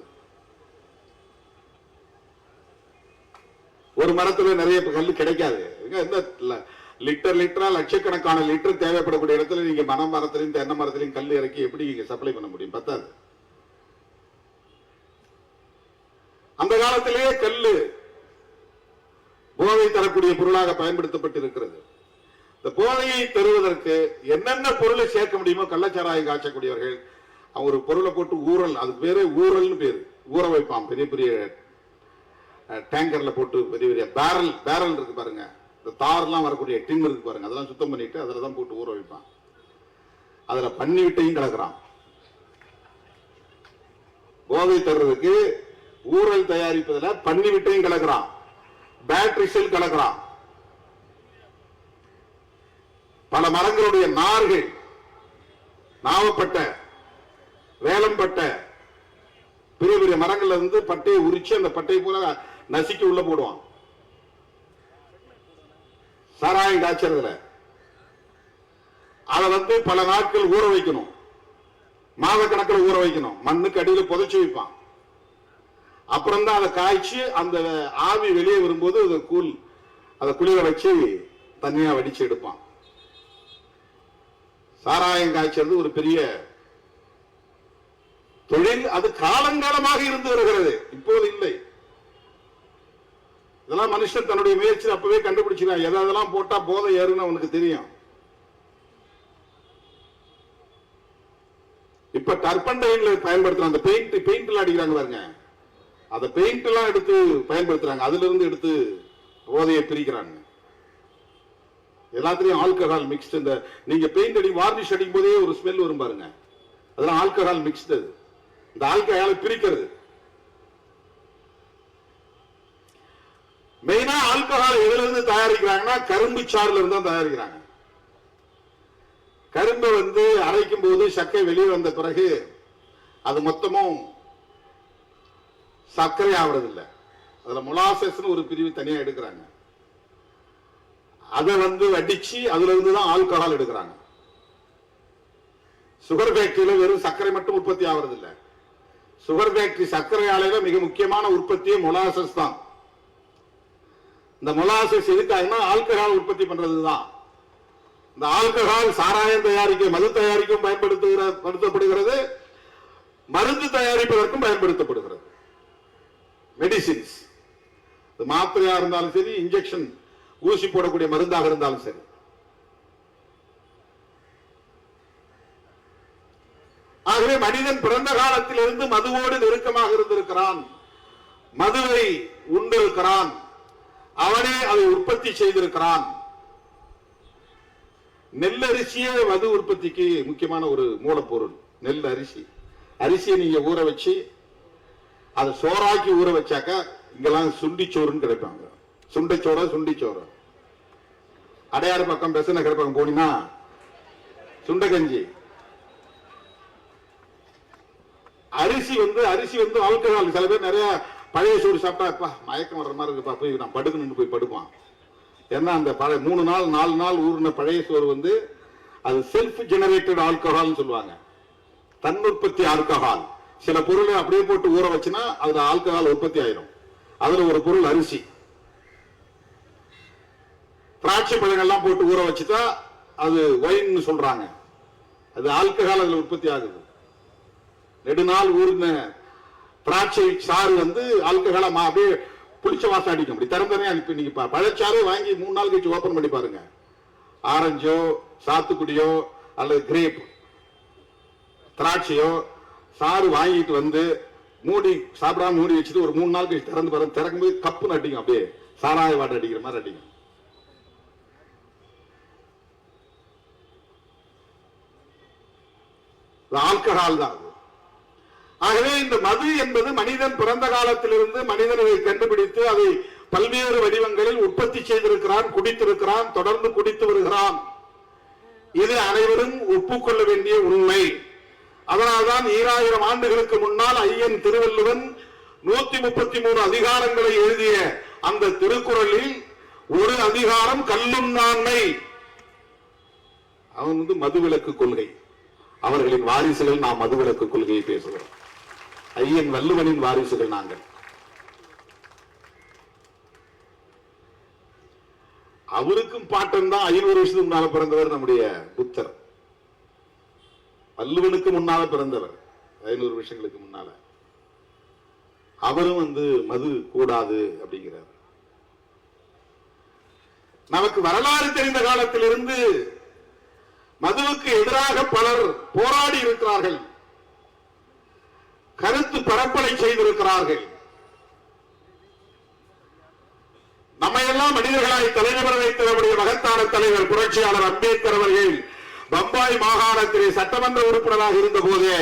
ஒரு மரத்துல நிறைய கல்லு கிடைக்காது. லிட்டர் லிட்டரா லட்சக்கணக்கான லிட்டர் தேவைப்படக்கூடிய இடத்துல நீங்க மரத்திலையும் தென்னை மரத்திலையும் கல் இறக்கி எப்படி சப்ளை பண்ண முடியும்? பத்தாது. அந்த காலத்திலேயே கல்லு போதை தரக்கூடிய பொருளாக பயன்படுத்தப்பட்டிருக்கிறது. இந்த போதையை தருவதற்கு என்னென்ன பொருளை சேர்க்க முடியுமோ கள்ளச்சாராயம் காய்ச்சக்கூடியவர்கள் அவங்க ஒரு பொருளை போட்டு ஊறல், அது பேரு ஊறல்னு பேரு, ஊற வைப்பான். பெரிய பெரிய டேங்கர்ல போட்டு பெரிய பெரிய பேரல் இருக்கு பாருங்க, இந்த தார்லாம் வரக்கூடிய டின் இருக்கு பாருங்க, அதெல்லாம் சுத்தம் பண்ணிட்டு அதுல தான் போட்டு ஊற வைப்பான். அதுல பன்னி விட்டையும் கலக்குறான். போதை தர்றதுக்கு ஊரல் தயாரிப்பதில் பன்னி விட்டையும் கலக்குறான், பேட்டரி செல் கலக்குறான். பல மரங்களுடைய நார்கள், நாவப்பட்ட, வேலம்பட்ட, பெரிய பெரிய மரங்கள்ல பட்டையை உரிச்சு அந்த பட்டையை போல நசுக்கி உள்ள போடுவான். சாராயம் காய்ச்சறதுல அதை பல நாட்கள் ஊற வைக்கணும், மாத கணக்கில் ஊற வைக்கணும், மண்ணுக்கு அடியில் புதைச்சு வைப்பான். அப்புறம் தான் அதை காய்ச்சி அந்த ஆவி வெளியே வரும்போது அதை குளிர வச்சு தண்ணியா வடிச்சு எடுப்பான். சாராயம் காய்ச்சறது ஒரு பெரிய தொழில். அது காலங்காலமாக இருந்து வருகிறது, இப்போது இல்லை. இதெல்லாம் மனுஷன் தன்னுடைய முயற்சி அப்பவே கண்டுபிடிச்சிருக்கான். எதெல்லாம் போட்டா போதை ஏறுன்னு அவனுக்கு தெரியும். இப்ப டர்பன்டைன்ல பயன்படுத்துறாங்க. அந்த பெயிண்ட் எல்லாம் அடிக்கிறாங்க பாருங்க, அந்த பெயிண்ட் எல்லாம் எடுத்து பயன்படுத்துறாங்க. அதுல இருந்து எடுத்து போதையை பிரிக்கிறாங்க. எல்லாத்திலையும் ஆல்கஹால் மிக்ஸ்ட். இந்த நீங்க பெயிண்ட் அடி வார்னிஷ் அடிக்கும் போதே ஒரு ஸ்மெல் வரும் பாருங்க, அதெல்லாம் ஆல்கஹால் மிக்ஸ்ட். அது இந்த ஆல்கஹாலை பிரிக்கிறது. மெயினா ஆல்கஹால் எதுல இருந்து தயாரிக்கிறாங்கன்னா கரும்பு சாறுல இருந்து தான் தயாரிக்கிறாங்க. கரும்பை அரைக்கும் போது சக்கரை வெளியே வந்த பிறகு அது மொத்தமும் சர்க்கரை ஆகிறது இல்லை. அதுல மொலாசஸ் ஒரு பிரிவு தனியா எடுக்கிறாங்க. அதை வடிச்சு அதுல இருந்து தான் ஆல்கஹால் எடுக்கிறாங்க. சுகர் ஃபேக்டரியில வெறும் சர்க்கரை மட்டும் உற்பத்தி ஆகிறது இல்லை. சுகர் ஃபேக்டரி சர்க்கரை ஆலையில மிக முக்கியமான உற்பத்தியே மொலாசஸ் தான். இந்த மொலாசஸ் எதுக்காகனா ஆல்கஹால் உற்பத்தி பண்றதுதான். இந்த ஆல்கஹால் சாராயம் தயாரிக்க, மது தயாரிக்கும் பயன்படுத்தப்படுகிறது, மருந்து தயாரிப்பதற்கும் பயன்படுத்தப்படுகிறது. மெடிசின்ஸ், மாத்திரையா இருந்தாலும் சரி, இன்ஜெக்ஷன் ஊசி போடக்கூடிய மருந்தாக இருந்தாலும் சரி. ஆகவே மனிதன் பிறந்த காலத்திலிருந்து மதுவோடு நெருக்கமாக இருந்திருக்கிறான், மதுவை உண்டிருக்கிறான், அவனே அதை உற்பத்தி செய்திருக்கிறான். நெல் அரிசியே மது உற்பத்திக்கு முக்கியமான ஒரு மூலப்பொருள். நெல் அரிசி, அரிசியை நீங்க ஊற வச்சு அதை சோறாக்கி ஊற வச்சாக்க இங்கெல்லாம் சுண்டிச்சோறுன்னு கிடைப்பாங்க. சுண்டைச்சோறு, சுண்டிச்சோறு. அடையாறு பக்கம், பெச நகர் பக்கம் போனீங்கன்னா சுண்டகஞ்சி. அரிசி ஆல்கஹால். சில பேர் நிறைய பழைய சோறு சாப்பிட்டா மயக்கம் வர்ற மாதிரி இருக்குப்பா, போய் நான் படுக்கணும்னு போய் படுப்பான். ஏன்னா அந்த 3 நாள் 4 நாள் ஊறின பழைய சோறு அது செல்ஃப் ஜெனரேட்டட் ஆல்கஹால் சொல்லுவாங்க. தன்னுற்பத்தி ஆல்கஹால், சில பொருளை அப்படியே போட்டு ஊற வச்சுனா அதுல ஆல்கஹால் உற்பத்தி ஆயிரும். அதுல ஒரு பொருள் அரிசி. திராட்சை பழங்கள்லாம் போட்டு ஊற வச்சுட்டா அது ஒயின் சொல்றாங்க. அது ஆல்கஹால் அதுல உற்பத்தி ஆகுது. நெடுநாள் ஊர்ன திராட்சை சாறு ஆல்கஹாலா அப்படியே புளிச்ச வாசம் அடிக்கும். அப்படி திறந்தனே அனுப்பி நீங்க பழச்சாறு வாங்கி 3 நாள் கழிச்சு ஓபன் பண்ணி பாருங்க. ஆரஞ்சோ சாத்துக்குடியோ அல்லது கிரேப் திராட்சையோ சாறு வாங்கிட்டு மூடி சாப்பிடாம மூடி வச்சுட்டு ஒரு 3 நாள் கழிச்சு திறந்து பாருங்க. திறக்கும்போது கப்புன்னு அடிக்கும். அப்படியே சாராய வாட்டை அடிக்கிற மாதிரி அடிக்கும். ஆல்கஹால் தான். ஆகவே இந்த மது என்பது மனிதன் பிறந்த காலத்திலிருந்து மனிதனை கண்டுபிடித்து அதை பல்வேறு வடிவங்களில் உற்பத்தி செய்திருக்கிறான், குடித்திருக்கிறான், தொடர்ந்து குடித்து வருகிறான். இது அனைவரும் ஒப்புக்கொள்ள வேண்டிய உண்மை. அதனால்தான் 2000 ஆண்டுகளுக்கு முன்னால் ஐயன் திருவள்ளுவன் 133 அதிகாரங்களை எழுதிய அந்த திருக்குறளில் ஒரு அதிகாரம் கல்லுண்ணாண்மை. அவன் மதுவிலக்கு கொள்கை. அவர்களின் வாரிசுகள் நாம் மதுவிலக்கு கொள்கையை பேசுகிறோம். ஐயன் வள்ளுவனின் வாரிசுகள் நாங்கள். அவருக்கும் பாட்டன் தான் 500 வருஷத்துக்கு முன்னால பிறந்தவர் நம்முடைய புத்தர். வள்ளுவனுக்கு முன்னால பிறந்தவர் 500 வருஷங்களுக்கு முன்னால. அவரும் மது கூடாது அப்படிங்கிறார். நமக்கு வரலாறு தெரிந்த காலத்திலிருந்து மதுவுக்கு எதிராக பலர் போராடி இருக்கிறார்கள், கருத்து பரப்பலை செய்திருக்கிறார்கள். நம்மையெல்லாம் மனிதர்களாய் தலைநிமிர வைத்த நம்முடைய மகத்தான தலைவர் புரட்சியாளர் அம்பேத்கர் அவர்கள் பம்பாய் மாகாணத்திலே சட்டமன்ற உறுப்பினராக இருந்த போதே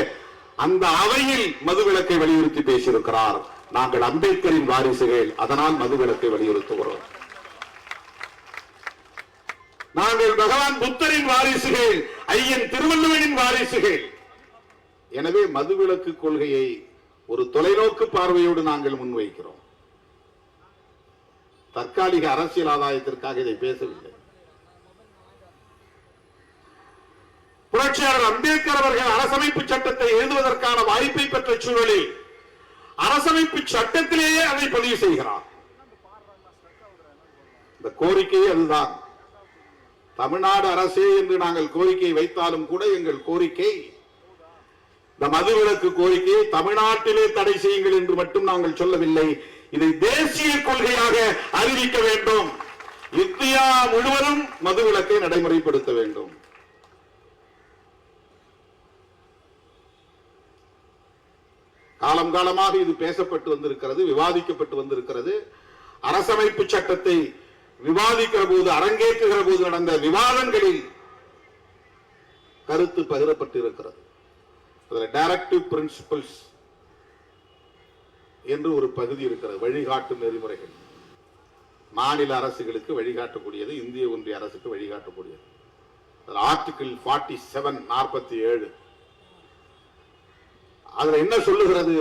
அந்த அவையில் மதுவிலக்கை வலியுறுத்தி பேசியிருக்கிறார். நாங்கள் அம்பேத்கரின் வாரிசுகள், அதனால் மதுவிலக்கை வலியுறுத்துகிறோம். நாங்கள் பகவான் புத்தரின் வாரிசுகள், ஐயன் திருவள்ளுவனின் வாரிசுகள். எனவே மதுவிலக்கு கொள்கையை ஒரு தொலைநோக்கு பார்வையோடு நாங்கள் முன்வைக்கிறோம். தற்காலிக அரசியல் ஆதாயத்திற்காக இதை பேசவில்லை. புரட்சியாளர் அம்பேத்கர் அவர்கள் அரசமைப்பு சட்டத்தை எழுதுவதற்கான வாய்ப்பை பெற்ற சூழலில் அரசமைப்பு சட்டத்திலேயே அதை பதிவு செய்கிறார். இந்த கோரிக்கை அதுதான். தமிழ்நாடு அரசே என்று நாங்கள் கோரிக்கை வைத்தாலும் கூட எங்கள் கோரிக்கை இந்த மதுவிலக்கு கோரிக்கையை தமிழ்நாட்டிலே தடை செய்யுங்கள் என்று மட்டும் நாங்கள் சொல்லவில்லை. இதை தேசிய கொள்கையாக அறிவிக்க வேண்டும். இந்தியா முழுவதும் மதுவிலக்கை நடைமுறைப்படுத்த வேண்டும். காலம் காலமாக இது பேசப்பட்டு வந்திருக்கிறது, விவாதிக்கப்பட்டு வந்திருக்கிறது. அரசமைப்பு சட்டத்தை விவாதிக்கிற போது, அரங்கேற்றுகிற போது நடந்த விவாதங்களில் கருத்து பகிரப்பட்டு இருக்கிறது. டைரக்டிவ் பிரின்சிபல்ஸ் என்று ஒரு பகுதி இருக்கிறது. வழிகாட்டும் நெறிமுறைகள் மாநில அரசுகளுக்கு வழிகாட்டக்கூடியது, இந்திய ஒன்றிய அரசுக்கு வழிகாட்டக்கூடியது. ஆர்டிகிள் 47 47 அதுல என்ன சொல்லுகிறது,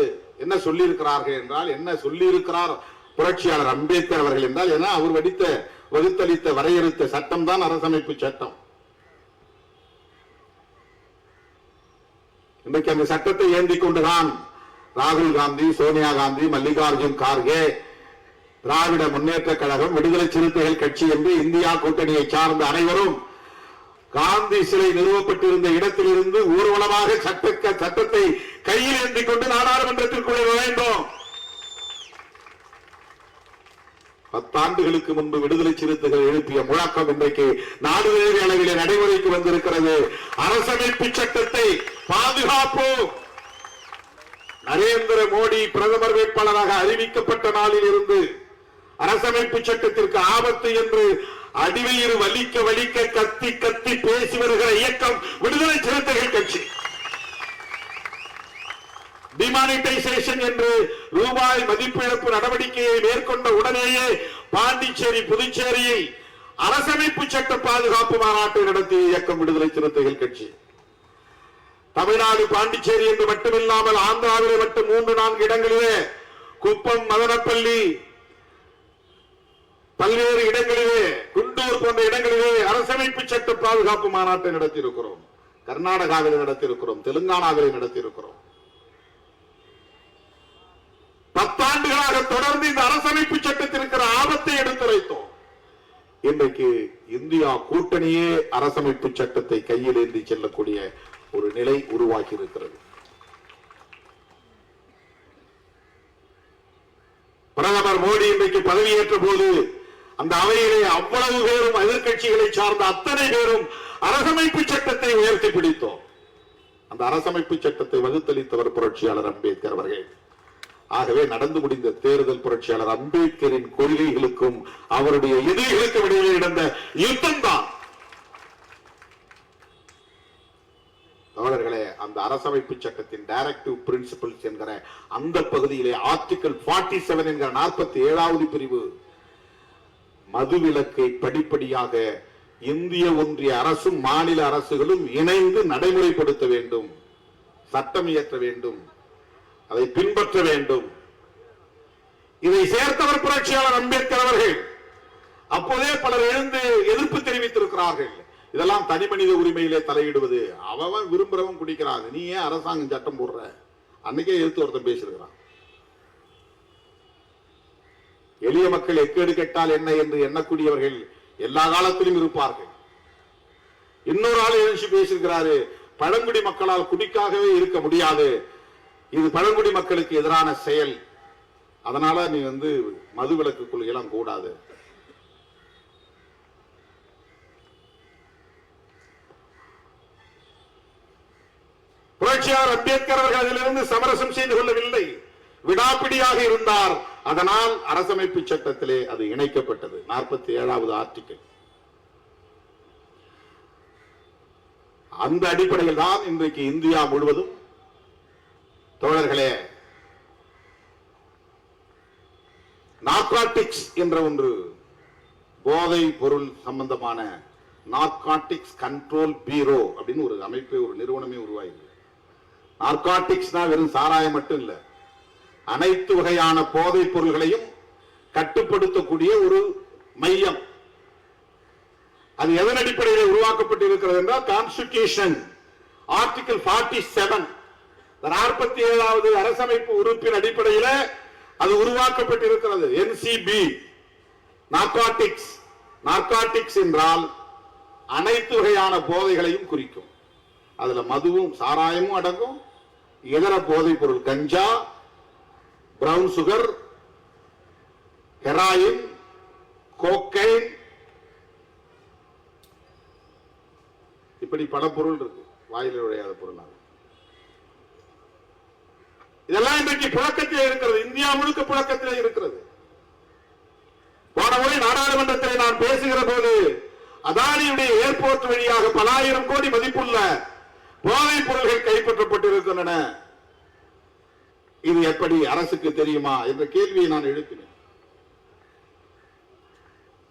என்ன சொல்லி இருக்கிறார்கள் என்றால், என்ன சொல்லி இருக்கிறார் புரட்சியாளர் அம்பேத்கர் அவர்கள் என்றால், ஏன்னா அவர் வகுத்தளித்த வரையறுத்த சட்டம் தான் அரசமைப்பு சட்டம். இன்றைக்கு அந்த சட்டத்தை ஏந்தி கொண்டுதான் ராகுல் காந்தி, சோனியா காந்தி, மல்லிகார்ஜுன் கார்கே, திராவிட முன்னேற்ற கழகம், விடுதலை சிறுத்தைகள் கட்சி என்று இந்தியா கூட்டணியை சார்ந்த அனைவரும் காந்தி சிலை நிறுவப்பட்டிருந்த இடத்திலிருந்து ஊர்வலமாக சட்டத்தை கையில் ஏந்தி கொண்டு நாடாளுமன்றத்திற்குள்ளே நுழைந்தோம். 10 ஆண்டுகளுக்கு முன்பு விடுதலை சிறுத்தைகள் எழுப்பிய முழக்கம் இன்றைக்கு நாடு வேறு அளவிலே நடைமுறைக்கு வந்திருக்கிறது. அரசமைப்பு சட்டத்தை பாதுகாப்போம். நரேந்திர மோடி பிரதமர் வேட்பாளராக அறிவிக்கப்பட்ட நாளில் இருந்து அரசமைப்பு சட்டத்திற்கு ஆபத்து என்று அடிவயிறு வலிக்க வலிக்க கத்தி கத்தி பேசி வருகிற இயக்கம் விடுதலை சிறுத்தைகள் கட்சி. டிமானிட்டைசேஷன் என்று ரூபாய் மதிப்பிழப்பு நடவடிக்கையை மேற்கொண்ட உடனேயே பாண்டிச்சேரி, புதுச்சேரியில் அரசமைப்பு சட்ட பாதுகாப்பு மாநாட்டை நடத்திய இயக்கம் விடுதலை சிறுத்தைகள் கட்சி. தமிழ்நாடு பாண்டிச்சேரி என்று மட்டுமில்லாமல் ஆந்திராவிலே மட்டும் 3-4 இடங்களிலே, குப்பம், மதனப்பள்ளி, பல்வேறு இடங்களிலே, குண்டூர் போன்ற இடங்களிலே அரசமைப்பு சட்ட பாதுகாப்பு மாநாட்டை நடத்தியிருக்கிறோம். கர்நாடகாவில் நடத்தியிருக்கிறோம், தெலுங்கானாவில் நடத்தியிருக்கிறோம். 10 ஆண்டுகளாக தொடர்ந்து இந்த அரசமைப்பு சட்டத்தில் இருக்கிற ஆபத்தை எடுத்துரைத்தோம். இன்றைக்கு இந்தியா கூட்டணியே அரசமைப்பு சட்டத்தை கையில் ஏந்தி செல்லக்கூடிய ஒரு நிலை உருவாக்கி இருக்கிறது. பிரதமர் மோடி இன்றைக்கு பதவியேற்ற போது அந்த அவையிலே அவ்வளவு பேரும் எதிர்கட்சிகளை சார்ந்த அத்தனை பேரும் அரசமைப்பு சட்டத்தை உயர்த்தி பிடித்தோம். அந்த அரசமைப்பு சட்டத்தை வகுத்தளித்தவர் புரட்சியாளர் அம்பேத்கர் அவர்கள். ஆகவே நடந்து முடிந்த தேர்தல் புரட்சியாளர் அம்பேத்கரின் கொள்கைகளுக்கும் அவருடைய எதிரிகளுக்கும் இடையே நடந்த யுத்தம் தான். தோழர்களே, அந்த அரசமைப்பு சட்டத்தின் டைரக்டிவ் பிரின்சிபிள்ஸ் என்கிற அந்த பகுதியிலே ஆர்டிகல் 47 என்கிற 47வது பிரிவு மதுவிலக்கை படிப்படியாக இந்திய ஒன்றிய அரசும் மாநில அரசுகளும் இணைந்து நடைமுறைப்படுத்த வேண்டும், சட்டம் இயற்ற வேண்டும், அதை பின்பற்ற வேண்டும். இதை சேர்த்தவர் புரட்சியாளர் அம்பேத்கர் அவர்கள். அப்போதே பலர் எழுந்து எதிர்ப்பு தெரிவித்திருக்கிறார்கள். இதெல்லாம் தனி மனித உரிமையிலே தலையிடுவது, அவன் விரும்புறவன் குடிக்கிறாங்க, நீ ஏன் அரசாங்கம் சட்டம் போடுற? அன்னைக்கே எதிர்த்து ஒருத்தன் பேசியிருக்கிறான். எளிய மக்கள் எக்கேடு கெட்டால் என்ன என்று எண்ணக்கூடியவர்கள் எல்லா காலத்திலும் இருப்பார்கள். இன்னொரு ஆள் எழுச்சி பேசியிருக்கிறாரு, பழங்குடி மக்களால் குடிக்காகவே இருக்க முடியாது, இது பழங்குடி மக்களுக்கு எதிரான செயல், அதனால நீ மதுவிலக்கு கொள்கையெல்லாம் கூடாது. புரட்சியாளர் அம்பேத்கர் அவர்கள் அதிலிருந்து சமரசம் செய்து கொள்ளவில்லை, விடாப்பிடியாக இருந்தார். அதனால் அரசமைப்பு சட்டத்திலே அது இணைக்கப்பட்டது. 47வது ஆர்டிகிள். அந்த அடிப்படையில் தான் இன்றைக்கு இந்தியா முழுவதும் தோழர்களே நார்காட்டிக்ஸ் என்ற ஒன்று, போதை பொருள் சம்பந்தமான நார்காட்டிக்ஸ் கண்ட்ரோல் பீரோ அப்படின்னு ஒரு அமைப்பு, ஒரு நிறுவனமே உருவாயிருக்கு. நார்காட்டிக்ஸ் வெறும் சாராயம் மட்டும் இல்ல, அனைத்து வகையான போதைப் பொருள்களையும் கட்டுப்படுத்தக்கூடிய ஒரு மையம். அது எதன் அடிப்படையில் உருவாக்கப்பட்டிருக்கிறது என்றால் கான்ஸ்டிடியூஷன் ஆர்டிகல் 47 47வது அரசமைப்பு உறுப்பின் அடிப்படையில் அது உருவாக்கப்பட்டிருக்கிறது. NCP narcotics. நார்காட்டிக்ஸ் என்றால் அனைத்து வகையான போதைகளையும் குறிக்கும். அதுல மதுவும் சாராயமும் அடங்கும், இதர போதைப் பொருள் கஞ்சா, பிரவுன் சுகர், ஹெராயின், கோக்கைன், இப்படி பல பொருள் இருக்கு, வாயில நுழையாத பொருள். இதெல்லாம் இன்றைக்கு புழக்கத்தில் இருக்கிறது, இந்தியா முழுக்க புழக்கத்தில் இருக்கிறது. போன முறை நாடாளுமன்றத்தில் நான் பேசுகிற போது அதானியுடைய ஏர்போர்ட் வழியாக பல ஆயிரம் கோடி மதிப்புள்ள போதைப் பொருள்கள் கைப்பற்றப்பட்டிருக்கின்றன. இது எப்படி அரசுக்கு தெரியுமா என்ற கேள்வியை நான் எழுப்பினேன்.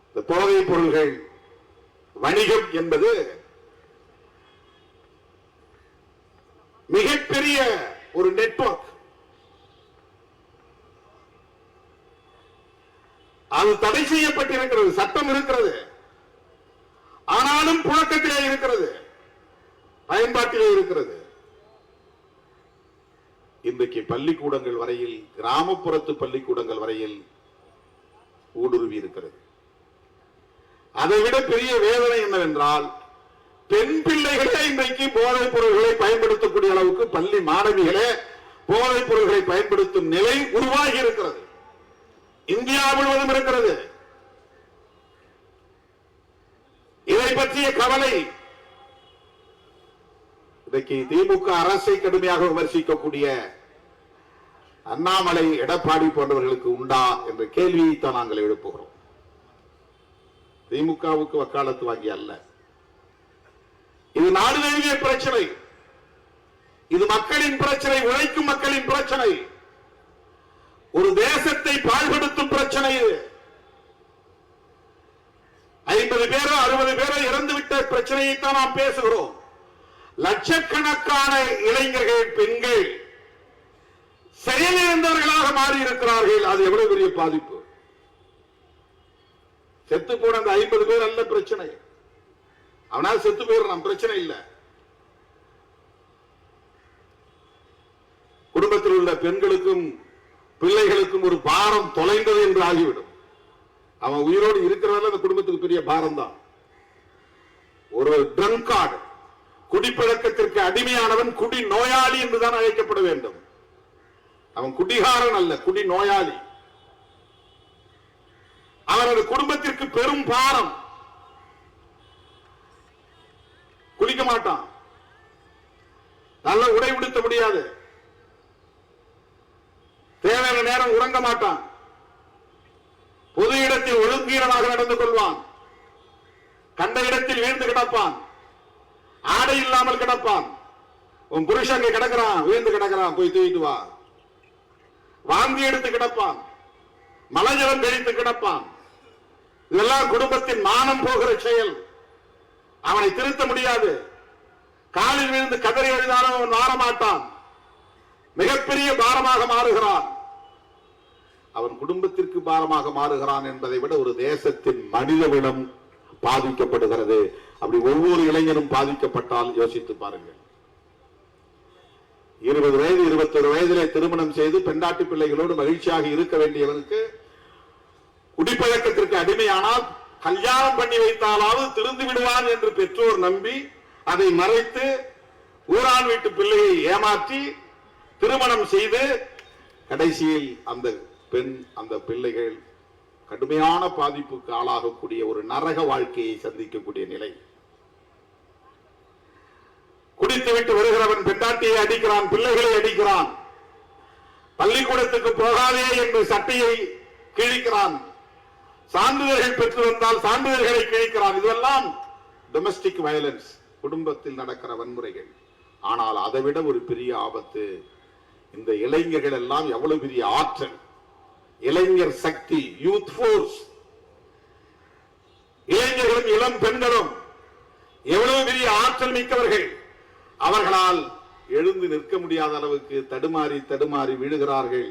இந்த போதைப் பொருள்கள் வணிகம் என்பது மிகப்பெரிய ஒரு நெட்வொர்க். அது தடை செய்யப்பட்டிருக்கிறது, சட்டம் இருக்கிறது, ஆனாலும் புழக்கத்திலே இருக்கிறது, பயன்பாட்டிலே இருக்கிறது. இன்றைக்கு பள்ளிக்கூடங்கள் வரையில், கிராமப்புறத்து பள்ளிக்கூடங்கள் வரையில் ஊடுருவி இருக்கிறது. அதைவிட பெரிய வேதனை என்னவென்றால், பெண் பிள்ளைகளே இன்றைக்கு போதைப் பொருள்களை பயன்படுத்தக்கூடிய அளவுக்கு பள்ளி மாணவிகளே போதைப் பொருள்களை பயன்படுத்தும் நிலை உருவாகி இருக்கிறது. இந்தியா முழுவதும் இருக்கிறது. இதை பற்றிய கவலை இன்றைக்கு திமுக அரசை கடுமையாக விமர்சிக்கக்கூடிய அண்ணாமலை, எடப்பாடி போன்றவர்களுக்கு உண்டா என்ற கேள்வியைத்தான் நாங்கள் எழுப்புகிறோம். திமுகவுக்கு வக்காலத்து வாங்கி அல்ல, இது நாடு தழுவிய பிரச்சனை, இது மக்களின் பிரச்சனை, உழைக்கும் மக்களின் பிரச்சனை, ஒரு தேசத்தை பாழ்படுத்தும் பிரச்சனை. இது 50 பேரோ 60 பேரோ இறந்துவிட்ட பிரச்சனையைத்தான் நாம் பேசுகிறோம். லட்சக்கணக்கான இளைஞர்கள், பெண்கள் செயலிழந்தவர்களாக மாறி இருக்கிறார்கள். அது எவ்வளவு பெரிய பாதிப்பு. செத்து போன அந்த 50 பேர் அல்ல பிரச்சனை, அவனால் செத்து போயிடலாம், பிரச்சனை இல்லை. குடும்பத்தில் உள்ள பெண்களுக்கும் பிள்ளைகளுக்கும் ஒரு பாரம் தொலைந்தது என்று ஆகிவிடும். அவன் உயிரோடு இருக்கிறவர்கள் அந்த குடும்பத்துக்கு பெரிய பாரம் தான். ஒரு ட்ரங்கார்டு, குடிப்பழக்கத்திற்கு அடிமையானவன் குடி நோயாளி என்றுதான் அழைக்கப்பட வேண்டும். அவன் குடிகாரன் அல்ல, குடி நோயாளி. அவனது குடும்பத்திற்கு பெரும் பாரம். குளிக்க மாட்டான், நல்ல உடை உடுத்த முடியாது, தேவையான நேரம் உறங்க மாட்டான், பொது இடத்தில் ஒழுங்கீனமாக நடந்து கொள்வான், கண்ட இடத்தில் வீழ்ந்து கிடப்பான், ஆடை இல்லாமல் கிடப்பான். உன் புருஷன் கிடக்கிறான், வீழ்ந்து கிடக்கிறான், போய் தூக்கிட்டு வா. வாந்தி எடுத்து கிடப்பான், மலஜலம் கழித்து கிடப்பான். இதெல்லாம் குடும்பத்தின் மானம் போகிற செயல். அவனை திருத்த முடியாது. காலில் விழுந்து கதறி எழுதாலும் அவன் மாறமாட்டான். மிகப்பெரிய பாரமாக மாறுகிறான். அவன் குடும்பத்திற்கு பாரமாக மாறுகிறான் என்பதை விட ஒரு தேசத்தின் மனிதவிடம் பாதிக்கப்படுகிறது. அப்படி ஒவ்வொரு இளைஞனும் பாதிக்கப்பட்டால் யோசித்து பாருங்கள். 20 வயது 21 வயதிலே திருமணம் செய்து பெண்டாட்டி பிள்ளைகளோடு மகிழ்ச்சியாக இருக்க வேண்டியவனுக்கு குடிப்பழக்கத்திற்கு அடிமையானால் கல்யாணம் பண்ணி வைத்தாலாவது திருந்து விடுவான் என்று பெற்றோர் நம்பி அதை மறைத்து ஊரான் வீட்டு பிள்ளையை ஏமாற்றி திருமணம் செய்து கடைசியில் அந்த பெண் அந்த பிள்ளைகள் கடுமையான பாதிப்புக்கு ஆளாகக்கூடிய ஒரு நரக வாழ்க்கையை சந்திக்கக்கூடிய நிலை. குடித்துவிட்டு வருகிறவன் பெண்டாட்டியை அடிக்கிறான், பிள்ளைகளை அடிக்கிறான், பள்ளிக்கூடத்துக்கு போகாதே என்று சட்டையை கிழிக்கிறான், சான்றிதழ்கள் பெற்று வந்தால் சான்றிதழ்களை கிழிக்கிறான். இதுவெல்லாம் டொமஸ்டிக் வயலன்ஸ், குடும்பத்தில் நடக்கிற வன்முறைகள். ஆனால் அதை விட ஒரு பெரிய ஆபத்து, இந்த இளைஞர்கள் எல்லாம் எவ்வளவு பெரிய ஆற்றல், இளைஞர் சக்தி, யூத் போர்ஸ். இளைஞர்களும் இளம் பெண்களும் எவ்வளவு பெரிய ஆற்றல் மிக்கவர்கள். அவர்களால் எழுந்து நிற்க முடியாத அளவுக்கு தடுமாறி தடுமாறி விழுகிறார்கள்.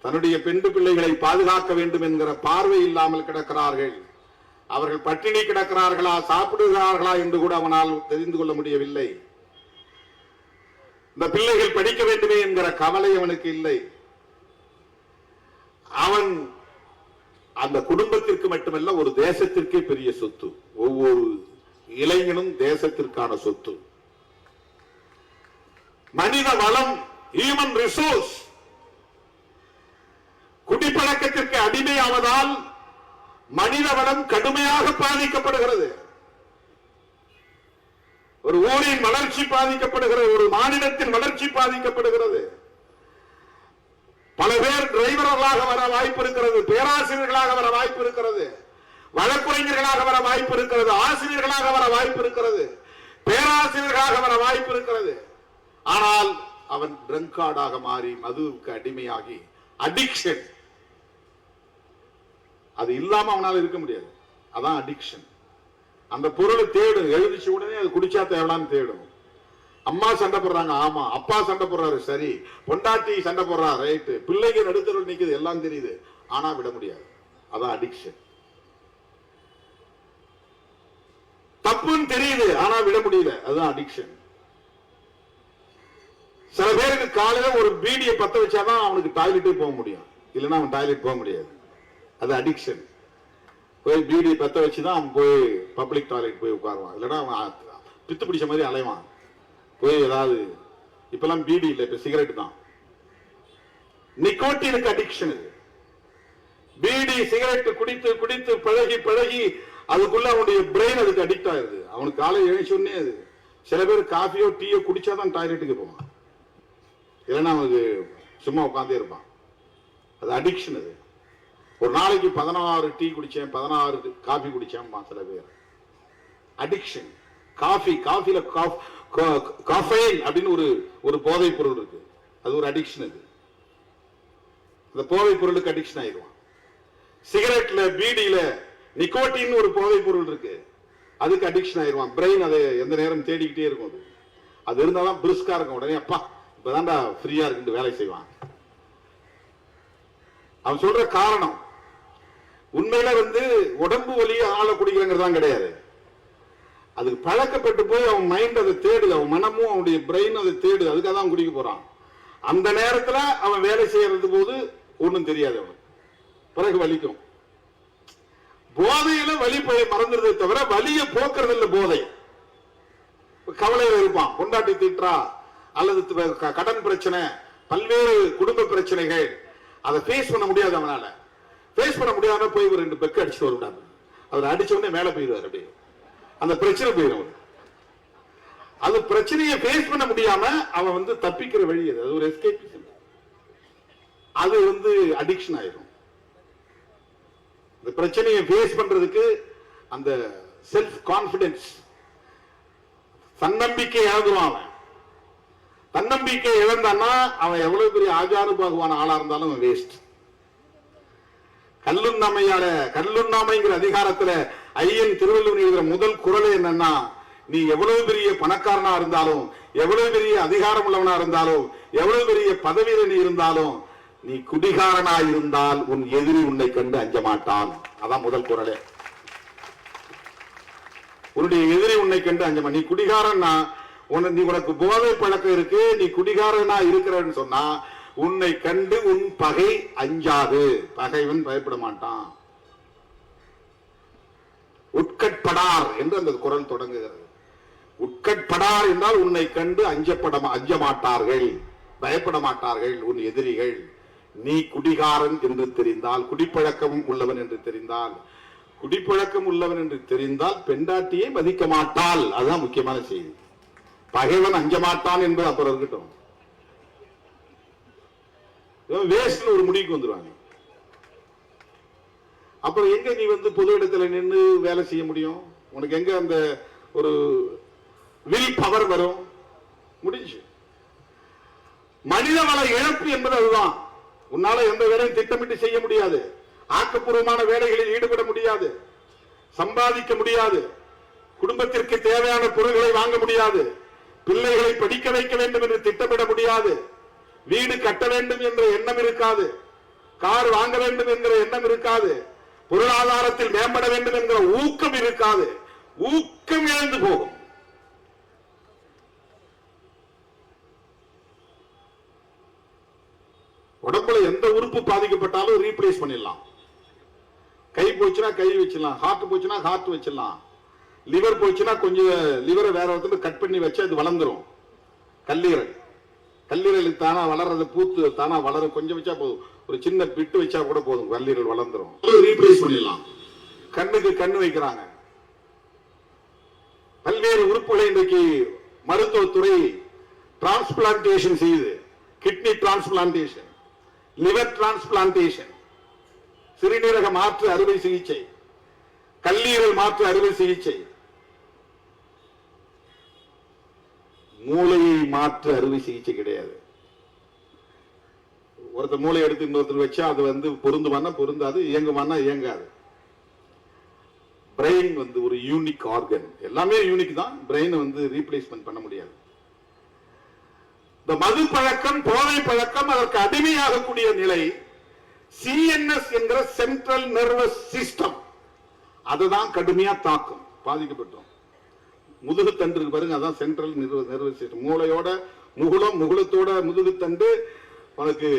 தன்னுடைய பெண் பிள்ளைகளை பாதுகாக்க வேண்டும் என்கிற பார்வை இல்லாமல் கிடக்கிறார்கள். அவர்கள் பட்டினி கிடக்கிறார்களா, சாப்பிடுகிறார்களா என்று கூட அவனால் தெரிந்து கொள்ள முடியவில்லை. இந்த பிள்ளைகள் படிக்க வேண்டுமே என்கிற கவலை அவனுக்கு இல்லை. அவன் அந்த குடும்பத்திற்கு மட்டுமல்ல, ஒரு தேசத்திற்கே பெரிய சொத்து. ஒவ்வொரு இளைஞனும் தேசத்திற்கான சொத்து. மனித வளம், ஹியூமன் ரிசோர்ஸ். குடிப்பழக்கத்திற்கு அடிமையாவதால் மனித வளம் கடுமையாக பாதிக்கப்படுகிறது. ஒரு ஊரின் வளர்ச்சி பாதிக்கப்படுகிறது, ஒரு மாநிலத்தின் வளர்ச்சி பாதிக்கப்படுகிறது. பல பேர் டிரைவர்களாக வர வாய்ப்பு இருக்கிறது, பேராசிரியர்களாக வர வாய்ப்பு இருக்கிறது, வழக்குரைஞர்களாக வர வாய்ப்பு இருக்கிறது, ஆசிரியர்களாக வர வாய்ப்பு இருக்கிறது, பேராசிரியர்களாக வர வாய்ப்பு இருக்கிறது. ஆனால் அவன் ட்ரங்கார்டாக மாறி மதுவுக்கு அடிமையாகி அடிக்ஷன். அது இல்லாம அவனால் இருக்க முடியாது. அதான் அடிக்ஷன். அந்த பொருளை தேடும், எழுதிச்சு உடனே அது குடிச்சா தேவலான்னு தேடும். அம்மா சண்டை போடுறாங்க, ஆமா. அப்பா சண்டை போடுறாரு, சரி. பொண்டாட்டி சண்டை போடுறா, ரைட்டு. பிள்ளைங்க நடுத்தரவு நிக்குது, எல்லாம் தெரியுது, ஆனா விட முடியாது. அதான் அடிக்ஷன். தப்புன்னு தெரியுது, ஆனா விட முடியல, அதுதான் அடிக்ஷன். சில பேருக்கு காலையில ஒரு பீடியை பத்த வச்சாதான் அவனுக்கு டாய்லெட்டே போக முடியும், இல்லைன்னா அவன் டாய்லெட் போக முடியாது. அது அடிக்ஷன். போய் பீடியை பத்த வச்சுதான் அவன் போய் பப்ளிக் டாய்லெட் போய் உட்காருவான், இல்லைன்னா அவன் பித்து பிடிச்ச மாதிரி அலைவான். போய் ஏதாவது, இப்பெல்லாம் பீடி இல்லை, இப்ப சிகரெட் தான். நிக்கோட்டினுக்கு அடிக்ஷன். பீடி சிகரெட் குடித்து குடித்து பழகி பழகி அதுக்குள்ள அவனுடைய பிரெயின் அதுக்கு அடிக்ட் ஆயிருது. அவனுக்கு காலை எழுச்சோன்னே அது. சில பேர் காஃபியோ டீயோ குடிச்சாதான் டாய்லெட்டுக்கு போவான், இல்லைன்னா அவனுக்கு சும்மா உட்காந்தே இருப்பான். அது அடிக்ஷன். அது ஒரு நாளைக்கு 16 டீ குடிச்சேன், 16 காஃபி குடிச்சேன் சில பேர். அடிக்ஷன். காஃபில காஃபைன் அப்படின்னு ஒரு போதைப் பொருள் இருக்கு, அது ஒரு அடிக்ஷன். அது அந்த போதைப் பொருளுக்கு அடிக்ஷன் ஆயிடுவான். சிகரெட்ல பீடியில நிக்கோட்டின் ஒரு போதைப் பொருள் இருக்கு, அதுக்கு அடிக்ஷன் ஆயிடுவான். பிரெயின் அதை எந்த நேரம் தேடிக்கிட்டே இருக்கும். அது இருந்தாதான் பிரிஸ்கா இருக்கும். உடனே அப்பா இப்பதான்டா ஃப்ரீயா இருக்கு வேலை செய்வான். அவன் சொல்ற காரணம் உண்மையில உடம்பு வலியை ஆள குடிக்கிறங்கிறதான் கிடையாது. அதுக்கு பழக்கப்பட்டு போய் அவன் மைண்ட் அதை தேடுது, அவன் மனமும் அவனுடைய பிரெயின் அதை தேடுது, அதுக்காக தான் குடிக்க போறான். அந்த நேரத்துல அவன் வேலை செய்யறது போது ஒண்ணும் தெரியாது, அவன் பிறகு வலிக்கும். போதையில வலி மறந்துடுறதை தவிர வலியை போக்குறது இல்ல. போதை கவலையில இருப்பான், கொண்டாட்டி திட்டுறா அல்லது கடன் பிரச்சனை, பல்வேறு குடும்ப பிரச்சனைகள், அதை ஃபேஸ் பண்ண முடியாது. அவனால ஃபேஸ் பண்ண முடியாம போய் ஒரு 2 பெக்கு அடிச்சுட்டு வருவாங்க. அவர் அடிச்ச உடனே மேல போயிடுவார், அப்படியே அந்த பிரச்சனை போயிடும். அது பிரச்சனையை ஃபேஸ் பண்ண முடியாம அவன் வந்து தப்பிக்கிற வழி அது ஒரு எஸ்கேபிசம். அது வந்து அடிக்ஷன் ஆயிடும். இந்த பிரச்சனையை ஃபேஸ் பண்றதுக்கு அந்த செல்ஃப் கான்பிடன்ஸ், தன்னம்பிக்கை இழந்துவான். அவன் தன்னம்பிக்கை இழந்தான்னா அவன் எவ்வளவு பெரிய ஆஜானுபாகுவான ஆளா இருந்தாலும் அவன் வேஸ்ட். கல்லுண்ணாமைங்கிற அதிகாரத்துல ஐயன் திருவள்ளுவர் எழுதுற முதல் குறள் என்னன்னா, நீ எவ்வளவு பெரிய பணக்காரனா இருந்தாலும், எவ்வளவு பெரிய அதிகாரம் உள்ளவனா இருந்தாலும், எவ்வளவு பெரிய பதவியில நீ இருந்தாலும், நீ குடிகாரனா இருந்தால் உன் எதிரி உன்னை கண்டு அஞ்ச மாட்டான். அதான் முதல் குறளே. உன்னுடைய எதிரி உன்னை கண்டு அஞ்ச மாட்டான். நீ குடிகாரன்னா நீ உனக்கு போதை பழக்கம் இருக்கு, நீ குடிகாரனா இருக்கிறன்னு சொன்னா உன்னை கண்டு உன் பகை அஞ்சாது. பகைவன் பயப்பட மாட்டான். உட்கட்படார் என்று அந்த குறள் தொடங்குகிறது. உட்கட்படார் என்றால் உன்னை கண்டு அஞ்ச மாட்டார்கள், பயப்பட மாட்டார்கள் உன் எதிரிகள். நீ குடிகாரன் என்று தெரிந்தால், குடிப்பழக்கம் உள்ளவன் என்று தெரிந்தால், குடிப்பழக்கம் உள்ளவன் என்று தெரிந்தால் பெண்டாட்டியை மதிக்க மாட்டாள். அதுதான் முக்கியமான செய்தி. பகைவன் அஞ்ச மாட்டான் என்பது அப்புறம் இருக்கட்டும். வேஸ்ட்ல ஒரு முடிவுக்கு வந்துருவாங்க. அப்புறம் எங்க நீ வந்து பொது இடத்துல நின்று வேலை செய்ய முடியும்? உனக்கு எங்க அந்த ஒரு வில் பவர் வரும்? முடிஞ்சு. மனிதவள இழப்பு என்பது அதுதான். உன்னால எந்த வேலையும் திட்டமிட்டு செய்ய முடியாது, ஆக்கப்பூர்வமான வேலைகளில் ஈடுபட முடியாது, சம்பாதிக்க முடியாது, குடும்பத்திற்கு தேவையான பொருட்களை வாங்க முடியாது, பிள்ளைகளை படிக்க வைக்க வேண்டும் என்று திட்டமிட முடியாது, வீடு கட்ட வேண்டும் என்ற எண்ணம் இருக்காது, கார் வாங்க வேண்டும் என்கிற எண்ணம் இருக்காது, பொருளாதாரத்தில் மேம்பட வேண்டும் என்கிற ஊக்கம் இருக்காது. ஊக்கம் இழந்து போகும். உடம்புல எந்த உறுப்பு பாதிக்கப்பட்டாலும் ரீப்ளேஸ் பண்ணிடலாம். கை போச்சுன்னா கை வச்சிடலாம், ஹார்ட் போச்சுன்னா ஹார்ட் வச்சிடலாம், லிவர் போச்சுன்னா கொஞ்சம் லிவரை வேற ஒருத்தர் கட் பண்ணி வச்சு அது வளர்ந்துரும். கல்லீரலுக்கு தானா வளர்றது, பூத்து தானா வளரும். கொஞ்சம் வச்சா போதும், ஒரு சின்ன பிட்டு வச்சா கூட போதும், கல்லீரல் வளர்ந்துரும். ரீப்ளேஸ் பண்ணிடலாம். கண்ணுக்கு கண்ணு வைக்கிறாங்க. பல்வேறு உறுப்புகளை இன்றைக்கு மருத்துவத்துறை டிரான்ஸ்பிளான்டேஷன் செய்யுது. கிட்னி டிரான்ஸ்பிளான்டேஷன், லிவர் டிரான்ஸ்பிளான்டேஷன், சிறுநீரக மாற்று அறுவை சிகிச்சை, கல்லீரல் மாற்று அறுவை சிகிச்சை, மூளையை மாற்று அறுவை சிகிச்சை கிடையாது. ஒருத்தர் மூளை எடுத்து இன்னொருத்தர் வச்சா அது வந்து பொருந்துவானா பொருந்தாது, இயங்குவானா இயங்காது. பிரெயின் வந்து ஒரு யூனிக் ஆர்கன், எல்லாமே யூனிக் தான். பிரெயின் வந்து ரீப்ளேஸ்மெண்ட் பண்ண முடியாது. இந்த மது பழக்கம், போதை பழக்கம், அதற்கு அடிமையாகக்கூடிய நிலை சிஎன்எஸ் என்கிற சென்ட்ரல் நர்வஸ் சிஸ்டம், அதுதான் கடுமையா தாக்கும். பாதிக்கப்பட்டோம். முதுகுத்தண்டு பாருங்க, அதான் சென்ட்ரல் நர்வஸ் சிஸ்டம். மூளையோட முகுளத்தோட முதுகுத்தண்டு உனக்கு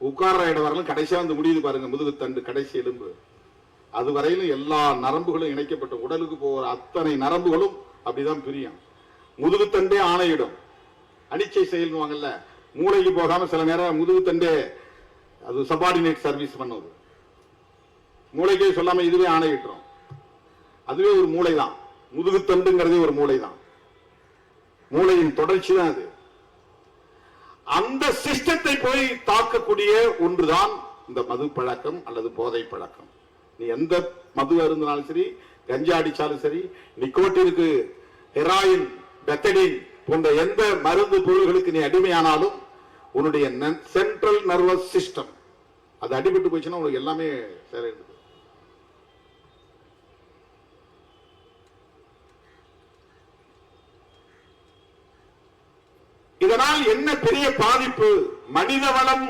உட்கார்ற இடம் வரலாம், கடைசியா வந்து முடியுது பாருங்க முதுகுத்தண்டு, கடைசி எலும்பு. அது வரையிலும் எல்லா நரம்புகளும் இணைக்கப்பட்ட உடலுக்கு போகிற அத்தனை நரம்புகளும் அப்படிதான் பிரியும். முதுகுத்தண்டே ஆணையிடும். அனிச்சை செயல்வாங்கல்ல, மூளைக்கு போகாம சில நேரம் முதுகுத்தண்டே அது சபார்டினேட் சர்வீஸ் பண்ணுவது. மூளைக்கே சொல்லாம இதுவே ஆணையிட்டுரும். அதுவே ஒரு மூளை தான். முதுகுத்தண்டுங்கிறதே ஒரு மூளை தான். மூளையின் தொடர்ச்சி தான் அது. அந்த சிஸ்டத்தை போய் தாக்கக்கூடிய ஒன்றுதான் இந்த மது பழக்கம் அல்லது போதை பழக்கம். நீ எந்த மது அருந்தினாலும் சரி, கஞ்சா அடிச்சாலும் சரி, நிக்கோட்டினுக்கு, ஹெராயின், பெத்தடின் போன்ற எந்த மருந்து பொருள்களுக்கு நீ அடிமையானாலும் உன்னுடைய சென்ட்ரல் நர்வஸ் சிஸ்டம் அது அடிபட்டு போச்சுன்னா உனக்கு எல்லாமே சேர. இதனால் என்ன பெரிய பாதிப்பு? மனித வளம்,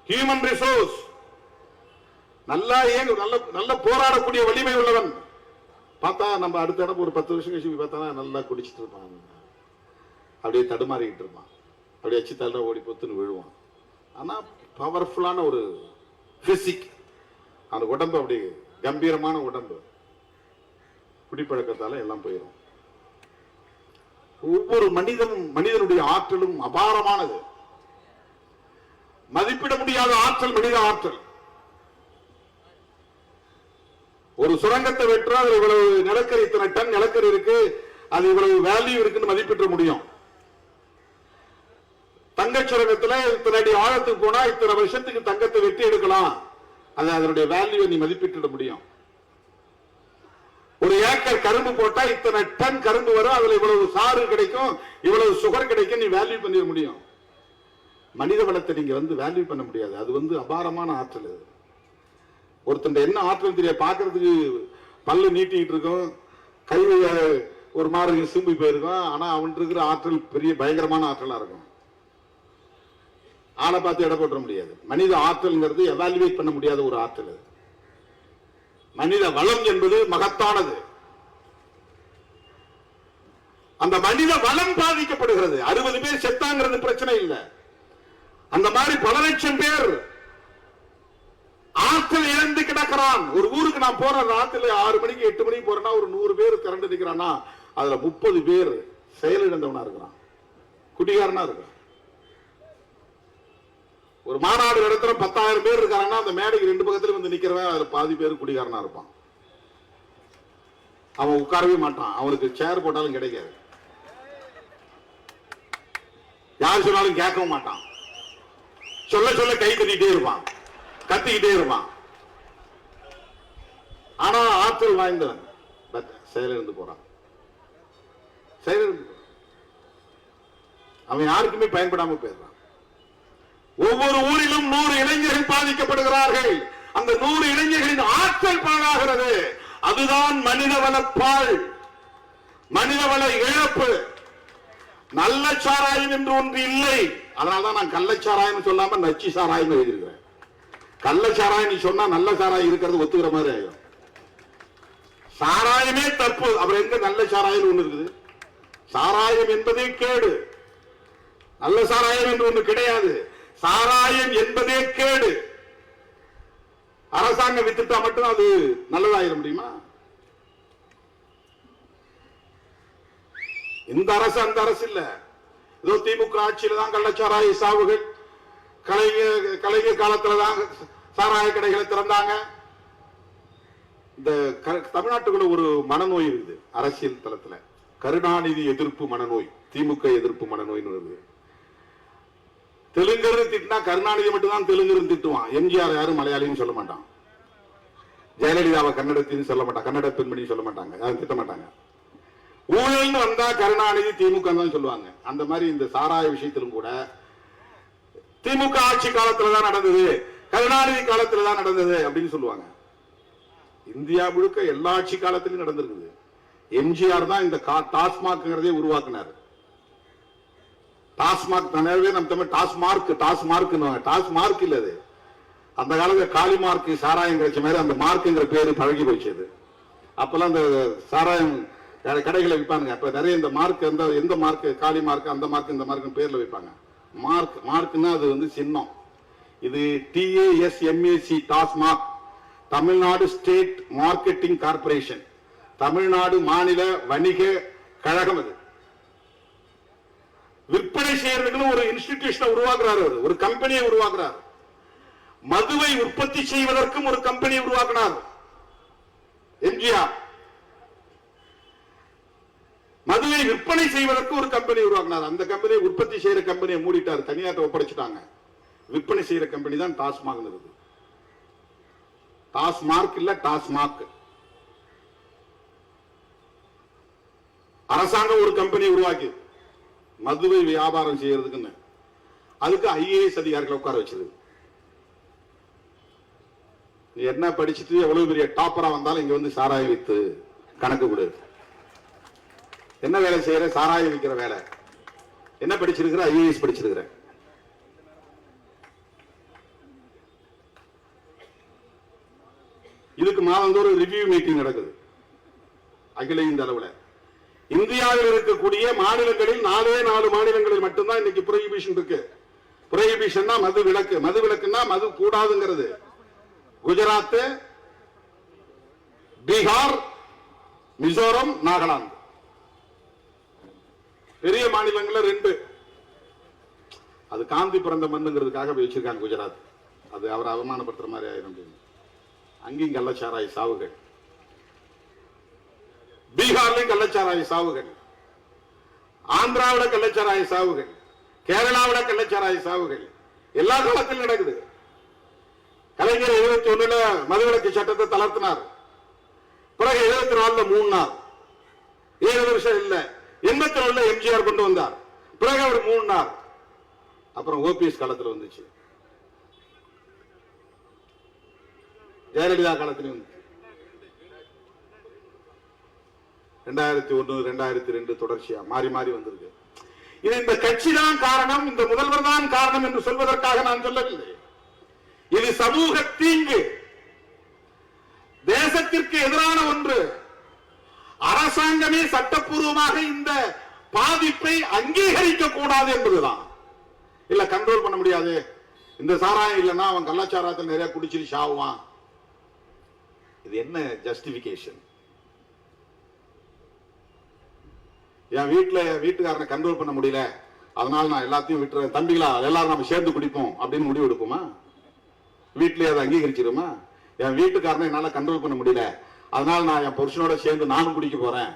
ஹியூமன் ரிசோர்ஸ் நல்லா நல்ல போராடக்கூடிய வலிமை உள்ளவன் பார்த்தா நம்ம அடுத்த இடம் ஒரு 10 வருஷம் கழிச்சு பார்த்தா நல்லா குடிச்சிட்டு இருப்பான், அப்படியே தடுமாறிக்கிட்டு இருப்பான். அப்படி வச்சு தள்ள ஓடி பொத்துன்னு விழுவான். ஆனால் பவர்ஃபுல்லான ஒரு பிசிக், அந்த உடம்பு அப்படி கம்பீரமான உடம்பு. குடிப்பழக்கத்தால எல்லாம் போயிடும். ஒவ்வொரு மனிதனுடைய ஆற்றலும் அபாரமானது. மதிப்பிட முடியாத ஆற்றல் மனித ஆற்றல். ஒரு சுரங்கத்தை வெற்றா இவ்வளவு நிலக்கரி, இத்தனை டன் நிலக்கரி இருக்கு, அது இவ்வளவு வேல்யூ இருக்குன்னு மதிப்பிட முடியும். தங்க சுரங்கத்துல இத்தனை அடி ஆழத்துக்கு போனா இத்தனை வருஷத்துக்கு தங்கத்தை வெட்டி எடுக்கலாம், அது அதனுடைய வேல்யூ நீ மதிப்பிட முடியும். ஒரு ஏக்கர் கரும்பு போட்டா இத்தனை டன் கரும்பு வரும், அதுல இவ்வளவு சாறு கிடைக்கும், இவ்வளவு சுகர் கிடைக்கும், நீ வேல்யூ பண்ணிட முடியும். மனித வளத்தை நீங்க வேல்யூ பண்ண முடியாது. அது அபாரமான ஆற்றல். ஒருத்தன் என்ன ஆற்றல் தெரிய பாக்குறதுக்கு பல்லு நீட்டிட்டு இருக்கும், கை ஒரு மாதிரி சிம்பி போயிருக்கும், ஆனா அவன் இருக்கிற ஆற்றல் பெரிய பயங்கரமான ஆற்றலா இருக்கும். ஆளை பார்த்து எடை போட முடியாது. மனித ஆற்றல்ங்கிறது எவாலுவேட் பண்ண முடியாத ஒரு ஆற்றல். மனித வளம் என்பது மகத்தானது. அந்த மனித வளம் பாதிக்கப்படுகிறது. 60 பேர் செத்தாங்கிறது பிரச்சனை இல்லை. அந்த மாதிரி பல லட்சம் பேர் ஆற்றல் இழந்து கிடக்கிறான். ஒரு ஊருக்கு நான் போறேன், ராத்திரி 6 மணிக்கு 8 மணிக்கு போறேன்னா ஒரு 100 பேர் திரண்டு நிற்கிறான்னா அதுல 30 பேர் செயலிழந்தவனா இருக்கிறான், குடிகாரனா இருக்கிறான். ஒரு மாநாடு நடத்துற 10,000 பேர் இருக்காங்கன்னா அந்த மேடைக்கு 2 பக்கத்துல நிக்கிறவன் அதுல பாதி பேர் குடிகாரனா இருப்பான். அவன் உட்காரவே மாட்டான், அவனுக்கு சேர் போட்டாலும் கிடைக்காது, யார் சொன்னாலும் கேட்கவும் மாட்டான், சொல்ல சொல்ல கை தட்டிட்டே இருப்பான், கத்திக்கிட்டே இருப்பான். ஆனா ஆற்றல் வாய்ந்தவன் செயலிழந்து போறான். செயலிழந்து அவன் யாருக்குமே பயன்படாம போயிடுறான். ஒவ்வொரு ஊரிலும் 100 இளைஞர்கள் பாதிக்கப்படுகிறார்கள். அந்த 100 இளைஞர்களின் ஆற்றல் பாழாகிறது. அதுதான் மனிதவளப்பால், மனிதவள இழப்பு. நல்ல சாராயம் என்று ஒன்று இல்லை. அதனால்தான் நான் கள்ளச்சாராயம் சொல்லாம நச்சு சாராயம் எழுதியிருக்கிறேன். கள்ளச்சாராயம் நீ சொன்னா நல்ல சாராயம் இருக்கிறது ஒத்துக்கிற மாதிரி ஆயிடும். சாராயமே தப்பு, அப்புறம் எங்க நல்ல சாராயம் ஒண்ணு இருக்குது? சாராயம் என்பதே கேடு, நல்ல சாராயம் என்று ஒண்ணு கிடையாது. சாராயம் என்பதே கேடு. அரசாங்கம் வித்துட்டா மட்டும் அது நல்லதாயிட முடியுமா? இந்த அரசு அந்த அரசு இல்ல. ஏதோ திமுக ஆட்சியில தான் கள்ளச்சாராய சாவுகள், கலைஞர் காலத்துலதான் சாராய கடைகளை திறந்தாங்க. இந்த தமிழ்நாட்டுக்குள்ள ஒரு மனநோய் இருக்குது அரசியல் தளத்துல, கருணாநிதி எதிர்ப்பு மனநோய், திமுக எதிர்ப்பு மனநோய்னு வருது. தெலுங்கர் திட்டினா கருணாநிதி மட்டும் தான் தெலுங்கர் திட்டுவான். எம்ஜிஆர் யாரும் மலையாளின்னு சொல்ல மாட்டான், ஜெயலலிதாவை கன்னடத்தின்னு சொல்ல மாட்டான், கன்னட பெண்மணி சொல்ல மாட்டாங்க, யாரும் திட்ட மாட்டாங்க. ஊழல்னு வந்தா கருணாநிதி திமுக தான் சொல்லுவாங்க. அந்த மாதிரி இந்த சாராய விஷயத்திலும் கூட திமுக ஆட்சி காலத்துலதான் நடந்தது, கருணாநிதி காலத்துலதான் நடந்தது அப்படின்னு சொல்லுவாங்க. இந்தியா முழுக்க எல்லா ஆட்சி காலத்திலும் நடந்திருக்குது. எம்ஜிஆர் தான் இந்த டாஸ்மாக்ங்கிறதே உருவாக்குனார். டாஸ்மாக் தானே நம்ம தமிழ் டாஸ்மார்க், டாஸ்மார்க் இல்ல அது. அந்த காலத்துல காலி மார்க் சாராயம் கிடைச்ச மாதிரி அந்த மார்க்குங்கிற பேரு பழகி போயிடுச்சு. அப்பெல்லாம் அந்த சாராயம் கடைகளை விற்பாங்க. அப்ப நிறைய இந்த மார்க், எந்த மார்க், காலி மார்க், அந்த மார்க், இந்த மார்க் பேர்ல வைப்பாங்க. மார்க்னா அது சின்னம். இது TASMAC, TASMAC, Tamil Nadu state marketing corporation, Tamil Nadu மாநில வணிக கழகம். அது விற்பனை செய்யறதுக்கு ஒரு இன்ஸ்டிடியூஷனை உருவாக்குறாரு, ஒரு கம்பெனியை உருவாக்குறார். மதுவை உற்பத்தி செய்வதற்கும் ஒரு கம்பெனியை உருவாக்கினார் எம்ஜிஆர். மதுவை விற்பனை செய்வதற்கு ஒரு கம்பெனி உருவாக்கினார். அந்த கம்பெனியை உற்பத்தி செய்யற கம்பெனியை மூடிட்டார், தனியாட்ட ஒப்படைச்சிட்டாங்க. விற்பனை செய்யற கம்பெனி தான் டாஸ்மாக். டாஸ்மார்க் இல்ல, டாஸ்மாக். அரசாங்கம் ஒரு கம்பெனி உருவாக்கி மதுவை வியாபாரம் செய்யறதுக்குன்னு, அதுக்கு IAS அதிகாரிகளை உட்கார வச்சது. என்ன படிச்சுட்டு எவ்வளவு பெரிய டாப்பரா வந்தாலும் இங்க சாராயம் வித்து கணக்கு கொடு. என்ன வேலை செய்யற? சாராயம் விற்கிற வேலை. என்ன படிச்சிருக்கிற? IAS படிச்சிருக்கிற. இதுக்கு மாதந்தோறும் ரிவ்யூ மீட்டிங் நடக்குது அகில இந்த அளவுல. இந்தியாவில் இருக்கக்கூடிய மாநிலங்களில் 4 மாநிலங்களில் மட்டும்தான் இன்னைக்கு புரோஹிபிஷன் இருக்கு. புரோஹிபிஷன்னா மது விலக்கு, மது விலக்குன்னா மது கூடாதுங்கிறது. குஜராத், பீகார், மிசோரம், நாகாலாந்து பெரிய மாநிலங்கள்ல 2. அது காந்தி பிறந்த மண்ணுங்கிறதுக்காக வச்சிருக்காங்க குஜராத். அது அவரை அவமானப்படுத்துற மாதிரி ஆயிரும். அங்கேயும் கள்ளச்சாராய சாவுகள், பீகார்லையும் கள்ளச்சாராய சாவுகள், ஆந்திராவில் கள்ளச்சாராய சாவுகள், கேரளாவில் கள்ளச்சாராய சாவுகள் எல்லா காலத்திலும் நடக்குது. கலைஞர் 71 மதுவிலக்கு சட்டத்தை தளர்த்தினார். பிறகு 74 3 நாள், 7 வருஷம் இல்ல, 84 எம்ஜிஆர் கொண்டு வந்தார். பிறகு அவர் 3 நாள், அப்புறம் ஓபிஎஸ் காலத்தில் வந்துச்சு, ஜெயலலிதா காலத்திலும் வந்துச்சு, 2001 2002 தொடர்ச்சியா மாறி மாறி வந்திருக்கு. இது இந்த கட்சி தான் காரணம், இந்த முதல்வர் தான் காரணம் என்று சொல்வதற்காக நான் சொல்லவில்லை. இது சமூக தீங்கு, தேசத்திற்கு எதிரான ஒன்று. அரசாங்கமே சட்டப்பூர்வமாக இந்த பாதிப்பை அங்கீகரிக்க கூடாது என்பதுதான். இல்ல கண்ட்ரோல் பண்ண முடியாது, இந்த சாராயம் இல்லைன்னா அவன் கள்ளச்சாராயத்தில் நிறைய குடிச்சிட்டு சாவுவான். இது என்ன ஜஸ்டிபிகேஷன்? என் வீட்டுக்காரனை கண்ட்ரோல் பண்ண முடியல, அதனால நான் எல்லாத்தையும் விட்டுறேன், தம்பிகளா எல்லாரும் நம்ம சேர்ந்து குடிப்போம் அப்படின்னு முடிவு எடுக்குமா? வீட்டிலேயே அதை அங்கீகரிச்சிருமா? என் வீட்டுக்காரனை என்னால கண்ட்ரோல் பண்ண முடியல, அதனால நான் என் புருஷனோட சேர்ந்து நானும் குடிக்க போறேன்,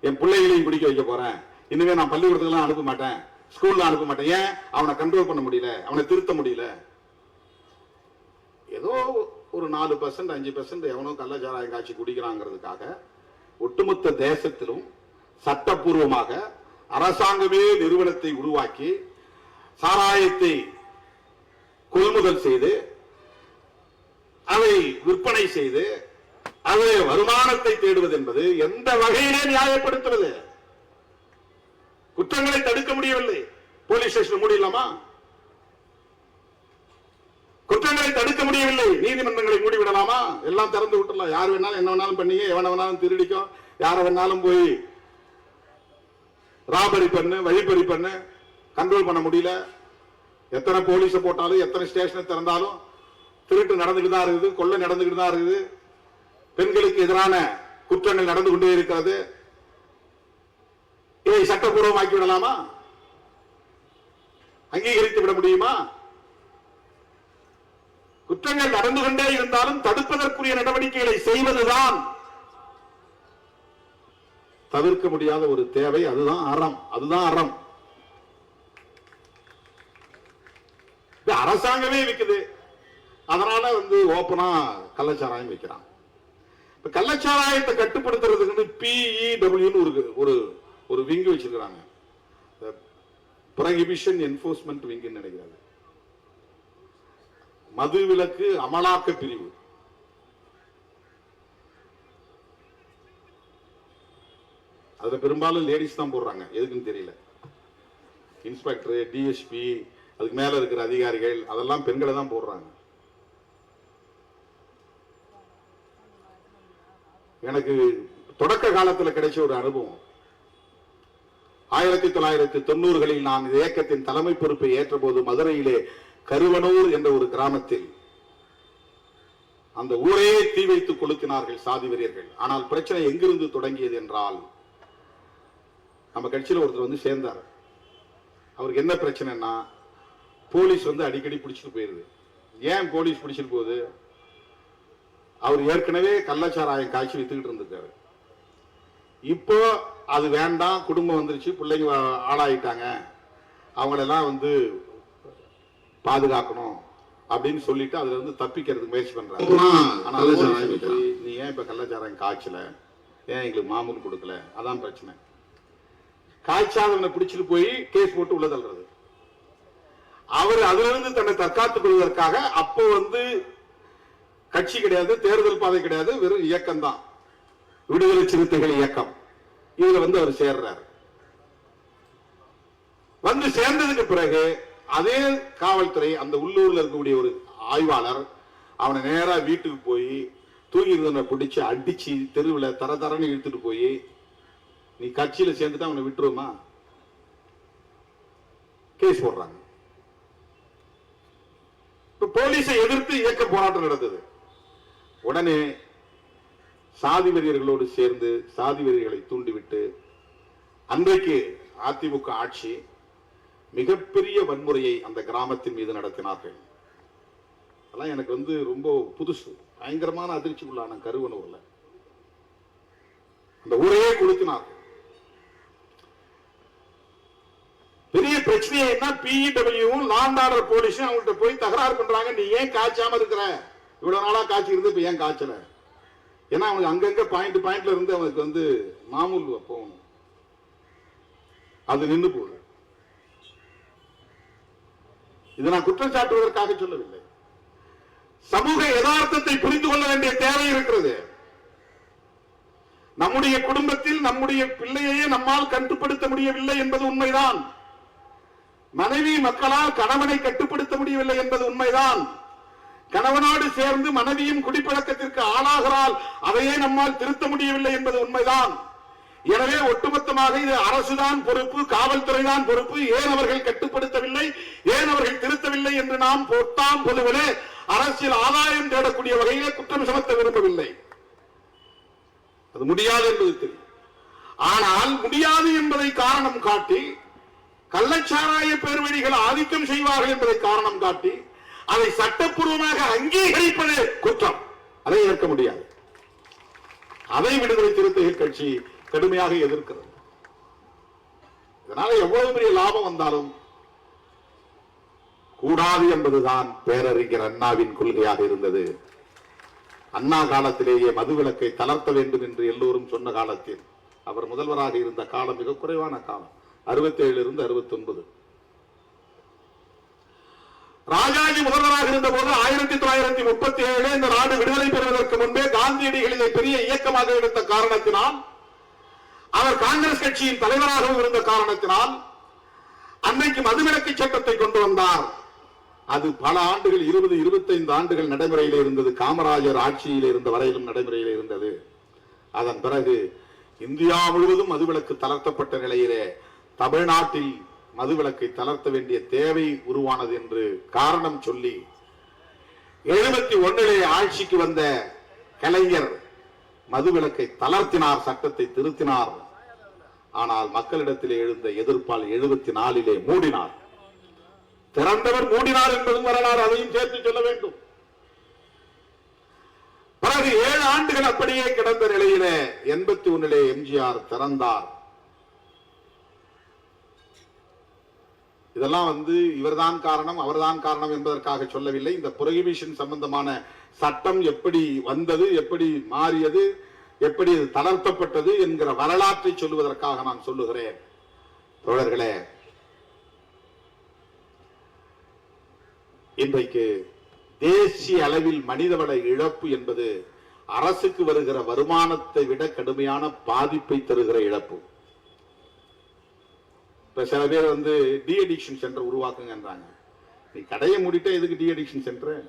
என் பிள்ளைகளையும் குடிக்க வைக்க போறேன், இனிமே நான் பள்ளிக்கூடத்துக்கு அனுப்ப மாட்டேன், ஸ்கூல்ல அனுப்ப மாட்டேன். ஏன்? அவனை கண்ட்ரோல் பண்ண முடியல, அவனை திருத்த முடியல. ஏதோ ஒரு 4% 5% எவனோ கள்ளச்சாராயம் காய்ச்சி குடிக்கிறாங்கிறதுக்காக ஒட்டுமொத்த தேசத்திலும் சட்டப்பூர்வமாக அரசாங்கமே நிறுவனத்தை உருவாக்கி சாராயத்தை கொள்முதல் செய்து அதை விற்பனை செய்து அது வருமானத்தை தேடுவது என்பது எந்த வகையிலே நியாயப்படுத்துவது? குற்றங்களை தடுக்க முடியவில்லை, போலீஸ் ஸ்டேஷன் மூடிடலாமா? குற்றங்களை தடுக்க முடியவில்லை, நீதிமன்றங்களை மூடிவிடலாமா? எல்லாம் திறந்து விட்டுலாம், யார் வேணாலும் என்ன வேணாலும் பண்ணீங்க, எவனை வேணாலும் திருடிக்கும், யாரை வேணாலும் போய் ராபரி பண்ணு, வழிப்பறி பண்ணு, கண்ட்ரோல் பண்ண முடியல. எத்தனை போலீஸ போட்டாலும் எத்தனை ஸ்டேஷனை திறந்தாலும் திருட்டு நடந்துகிட்டு தான் இருக்குது, கொள்ளை நடந்துகிட்டு தான் இருக்குது, பெண்களுக்கு எதிரான குற்றங்கள் நடந்து கொண்டே இருக்கிறது. இதை சட்டப்பூர்வமாக்கி விடலாமா? அங்கீகரித்து விட முடியுமா? குற்றங்கள் நடந்து கொண்டே இருந்தாலும் தடுப்பதற்குரிய நடவடிக்கைகளை செய்வதுதான் தவிர்க்க முடியாத ஒரு தேவை. அதுதான் அறம், அதுதான் அறம். அரசாங்கமே விக்குது, அதனால ஓபனா கள்ளச்சாராயம் வைக்கிறான். கள்ளச்சாராயத்தை கட்டுப்படுத்துறதுக்கு PEW ஒரு விங் வச்சிருக்காங்க, ப்ரோஹிபிஷன் என்ஃபோர்ஸ்மென்ட் விங் நினைக்கிறாங்க. மது விலக்கு அமலாக்க பிரிவு. அதுல பெரும்பாலும் லேடிஸ் தான் போடுறாங்க, எதுக்குன்னு தெரியல. இன்ஸ்பெக்டர், டிஎஸ்பி, அதுக்கு மேல இருக்கிற அதிகாரிகள் அதெல்லாம் பெண்களை தான் போடுறாங்க. எனக்கு தொடக்க காலத்தில் கிடைச்ச ஒரு அனுபவம், 1990களில் நான் இந்த இயக்கத்தின் தலைமை பொறுப்பை ஏற்ற போது மதுரையிலே கருவனூர் என்ற ஒரு கிராமத்தில் அந்த ஊரையே தீ வைத்து கொளுத்தினார்கள் சாதி வெறியர்கள். ஆனால் பிரச்சனை எங்கிருந்து தொடங்கியது என்றால், நம்ம கட்சியில் ஒருத்தர் சேர்ந்தார். அவருக்கு என்ன பிரச்சனைன்னா, போலீஸ் அடிக்கடி பிடிச்சிட்டு போயிருது. ஏன் போலீஸ் பிடிச்சிட்டு போகுது? அவர் ஏற்கனவே கள்ளச்சாராயம் காய்ச்சி வித்துக்கிட்டு இருந்திருக்காரு. இப்போ அது வேண்டாம், குடும்பம் வந்துருச்சு, பிள்ளைங்க ஆளாயிட்டாங்க, அவங்களெல்லாம் பாதுகாக்கணும் அப்படின்னு சொல்லிட்டு அதுல தப்பிக்கிறதுக்கு முயற்சி பண்றாங்க. நீ ஏன் இப்ப கள்ளச்சாராயம் காய்ச்சல, ஏன் எங்களுக்கு மாமூல் கொடுக்கல, அதான் பிரச்சனை. காய்ச்சாதவனை பிடிச்சிட்டு போய் கேஸ் போட்டு உள்ள தள்ளுறது. அவர் அதுல இருந்து தன்னை தற்காத்துக் கொள்வதற்காக அப்போ கட்சி கிடையாது, தேர்தல் பாதை கிடையாது, வெறும் இயக்கம் தான், விடுதலை சிறுத்தைகள் இயக்கம். இதுல அவர் சேர்றாரு. சேர்ந்ததுக்கு பிறகு அதே காவல்துறை, அந்த உள்ளூர்ல இருக்கக்கூடிய ஒரு ஆய்வாளர் அவனை நேரா வீட்டுக்கு போய் தூங்கி இருந்தவனை பிடிச்சு அடிச்சு தெருவில் தரன்னு இழுத்துட்டு போய் நீ கட்சியில சேர்ந்துட்டு அவனை விட்டுருமா? கேஸ் போடுறாங்க. போலீஸை எதிர்த்து இயக்க போராட்டம் நடந்தது. உடனே சாதி வெறியர்களோடு சேர்ந்து சாதி வெறியர்களை தூண்டிவிட்டு அன்றைக்கு அதிமுக ஆட்சி மிகப்பெரிய வன்முறையை அந்த கிராமத்தின் மீது நடத்தினார்கள். அதெல்லாம் எனக்கு ரொம்ப புதுசு, பயங்கரமான அதிர்ச்சிக்குள்ளான கருவனூர்ல அந்த ஊரையே கொளுத்தினார்கள். பெரிய பிரச்சனையை என்ன, பிஇடபிள்யூவும் லாண்ட் ஆர்டர் போலீஸும் அவங்கள்ட்ட போய் தகராறு பண்றாங்க. நீ ஏன் காய்ச்சாம இருக்கிற? இவ்வளவு நாளா காய்ச்சி இருந்து இப்ப ஏன் காய்ச்சல? ஏன்னா அவனுக்கு அங்கங்க பாயிண்ட்ல இருந்து அவனுக்கு மாமூல் போகணும், அது நின்று போகுது. இதை நான் குற்றம் சாட்டுவதற்காக சொல்லவில்லை. சமூக யதார்த்தத்தை புரிந்து கொள்ள வேண்டிய தேவை இருக்கிறது. நம்முடைய குடும்பத்தில் நம்முடைய பிள்ளையையே நம்மால் கட்டுப்படுத்த முடியவில்லை என்பது உண்மைதான். மனைவி மக்களால் கணவனை கட்டுப்படுத்த முடியவில்லை என்பது உண்மைதான். கணவனோடு சேர்ந்து மனைவியும் குடிப்பழக்கத்திற்கு ஆளாகிறால் அதையே நம்மால் திருத்த முடியவில்லை என்பது உண்மைதான். எனவே ஒட்டுமொத்தமாக இது அரசுதான் பொறுப்பு, காவல்துறை தான் பொறுப்பு. ஏன் அவர்கள் கட்டுப்படுத்தவில்லை, ஏன் அவர்கள் திருத்தவில்லை என்று நாம் பொத்தாம் பொதுவிலே அரசியல் ஆதாயம் தேடக்கூடிய வகையிலே குற்றம் சுமத்த விரும்பவில்லை. அது முடியாது என்பது தெரியும். ஆனால் முடியாது என்பதை காரணம் காட்டி கள்ளச்சாராய பேர்வழிகள் ஆதிக்கம் செய்வார்கள் என்பதை காரணம் காட்டி அதை சட்டப்பூர்வமாக அங்கீகரிப்பது குற்றம். அதை ஏற்க முடியாது. அதை விடுதலை சிறுத்தைகள் கட்சி கடுமையாக எதிர்க்கிறது. இதனால எவ்வளவு பெரிய லாபம் வந்தாலும் கூடாது என்பதுதான் பேரறிஞர் அண்ணாவின் கொள்கையாக இருந்தது. அண்ணா காலத்திலேயே மதுவிலக்கை தளர்த்த வேண்டும் என்று எல்லோரும் சொன்ன காலத்தில் அவர் முதல்வராக இருந்த காலம் மிக குறைவான காலம், 67 இருந்து 69. ராஜாஜி முதல்வராக இருந்த போது 1937 இந்த நாடு விடுதலை பெறுவதற்கு முன்பே காந்தியடிகள் இதை பெரிய இயக்கமாக எடுத்த காரணத்தினால், அவர் காங்கிரஸ் கட்சியின் தலைவராகவும் இருந்த காரணத்தினால் அன்றைக்கு மதுவிலக்கு சட்டத்தை கொண்டு வந்தார். அது பல ஆண்டுகள், 20-25 ஆண்டுகள் நடைமுறையில் இருந்தது. காமராஜர் ஆட்சியில் இருந்த வரையிலும் நடைமுறையில் இருந்தது. அதன் பிறகு இந்தியா முழுவதும் மதுவிலக்கு தளர்த்தப்பட்ட நிலையிலே தமிழ்நாட்டில் மதுவிலக்கை தளர்த்த வேண்டிய தேவை உருவானது என்று காரணம் சொல்லி 71 ஆட்சிக்கு வந்த கலைஞர் மதுவிலக்கை தளர்த்தினார், சட்டத்தை திருத்தினார். ஆனால் மக்களிடத்திலே எழுந்த எதிர்ப்பால் 74 மூடினார். திறந்தவர் மூடினார் என்பதும் வரலாறு, அதையும் சேர்த்து சொல்ல வேண்டும். பிறகு 7 ஆண்டுகள் அப்படியே கிடந்த நிலையிலே 81 எம்ஜிஆர் திறந்தார். இதெல்லாம் இவர்தான் காரணம் அவர்தான் காரணம் என்பதற்காக சொல்லவில்லை. இந்த புரோஹிபிஷன் சம்பந்தமான சட்டம் எப்படி வந்தது, எப்படி மாறியது, எப்படி தளர்த்தப்பட்டது என்கிற வரலாற்றை சொல்லுவதற்காக நான் சொல்லுகிறேன். தோழர்களே, இன்றைக்கு தேசிய அளவில் மனிதவள இழப்பு என்பது அரசுக்கு வருகிற வருமானத்தை விட கடுமையான பாதிப்பை தருகிற இழப்பு. இப்ப சில பேர் டி அடிக்ஷன் சென்டர் உருவாக்குங்கன்றாங்க. நீ கடையை மூடிட்டா எதுக்கு டி அடிக்ஷன் சென்டர்?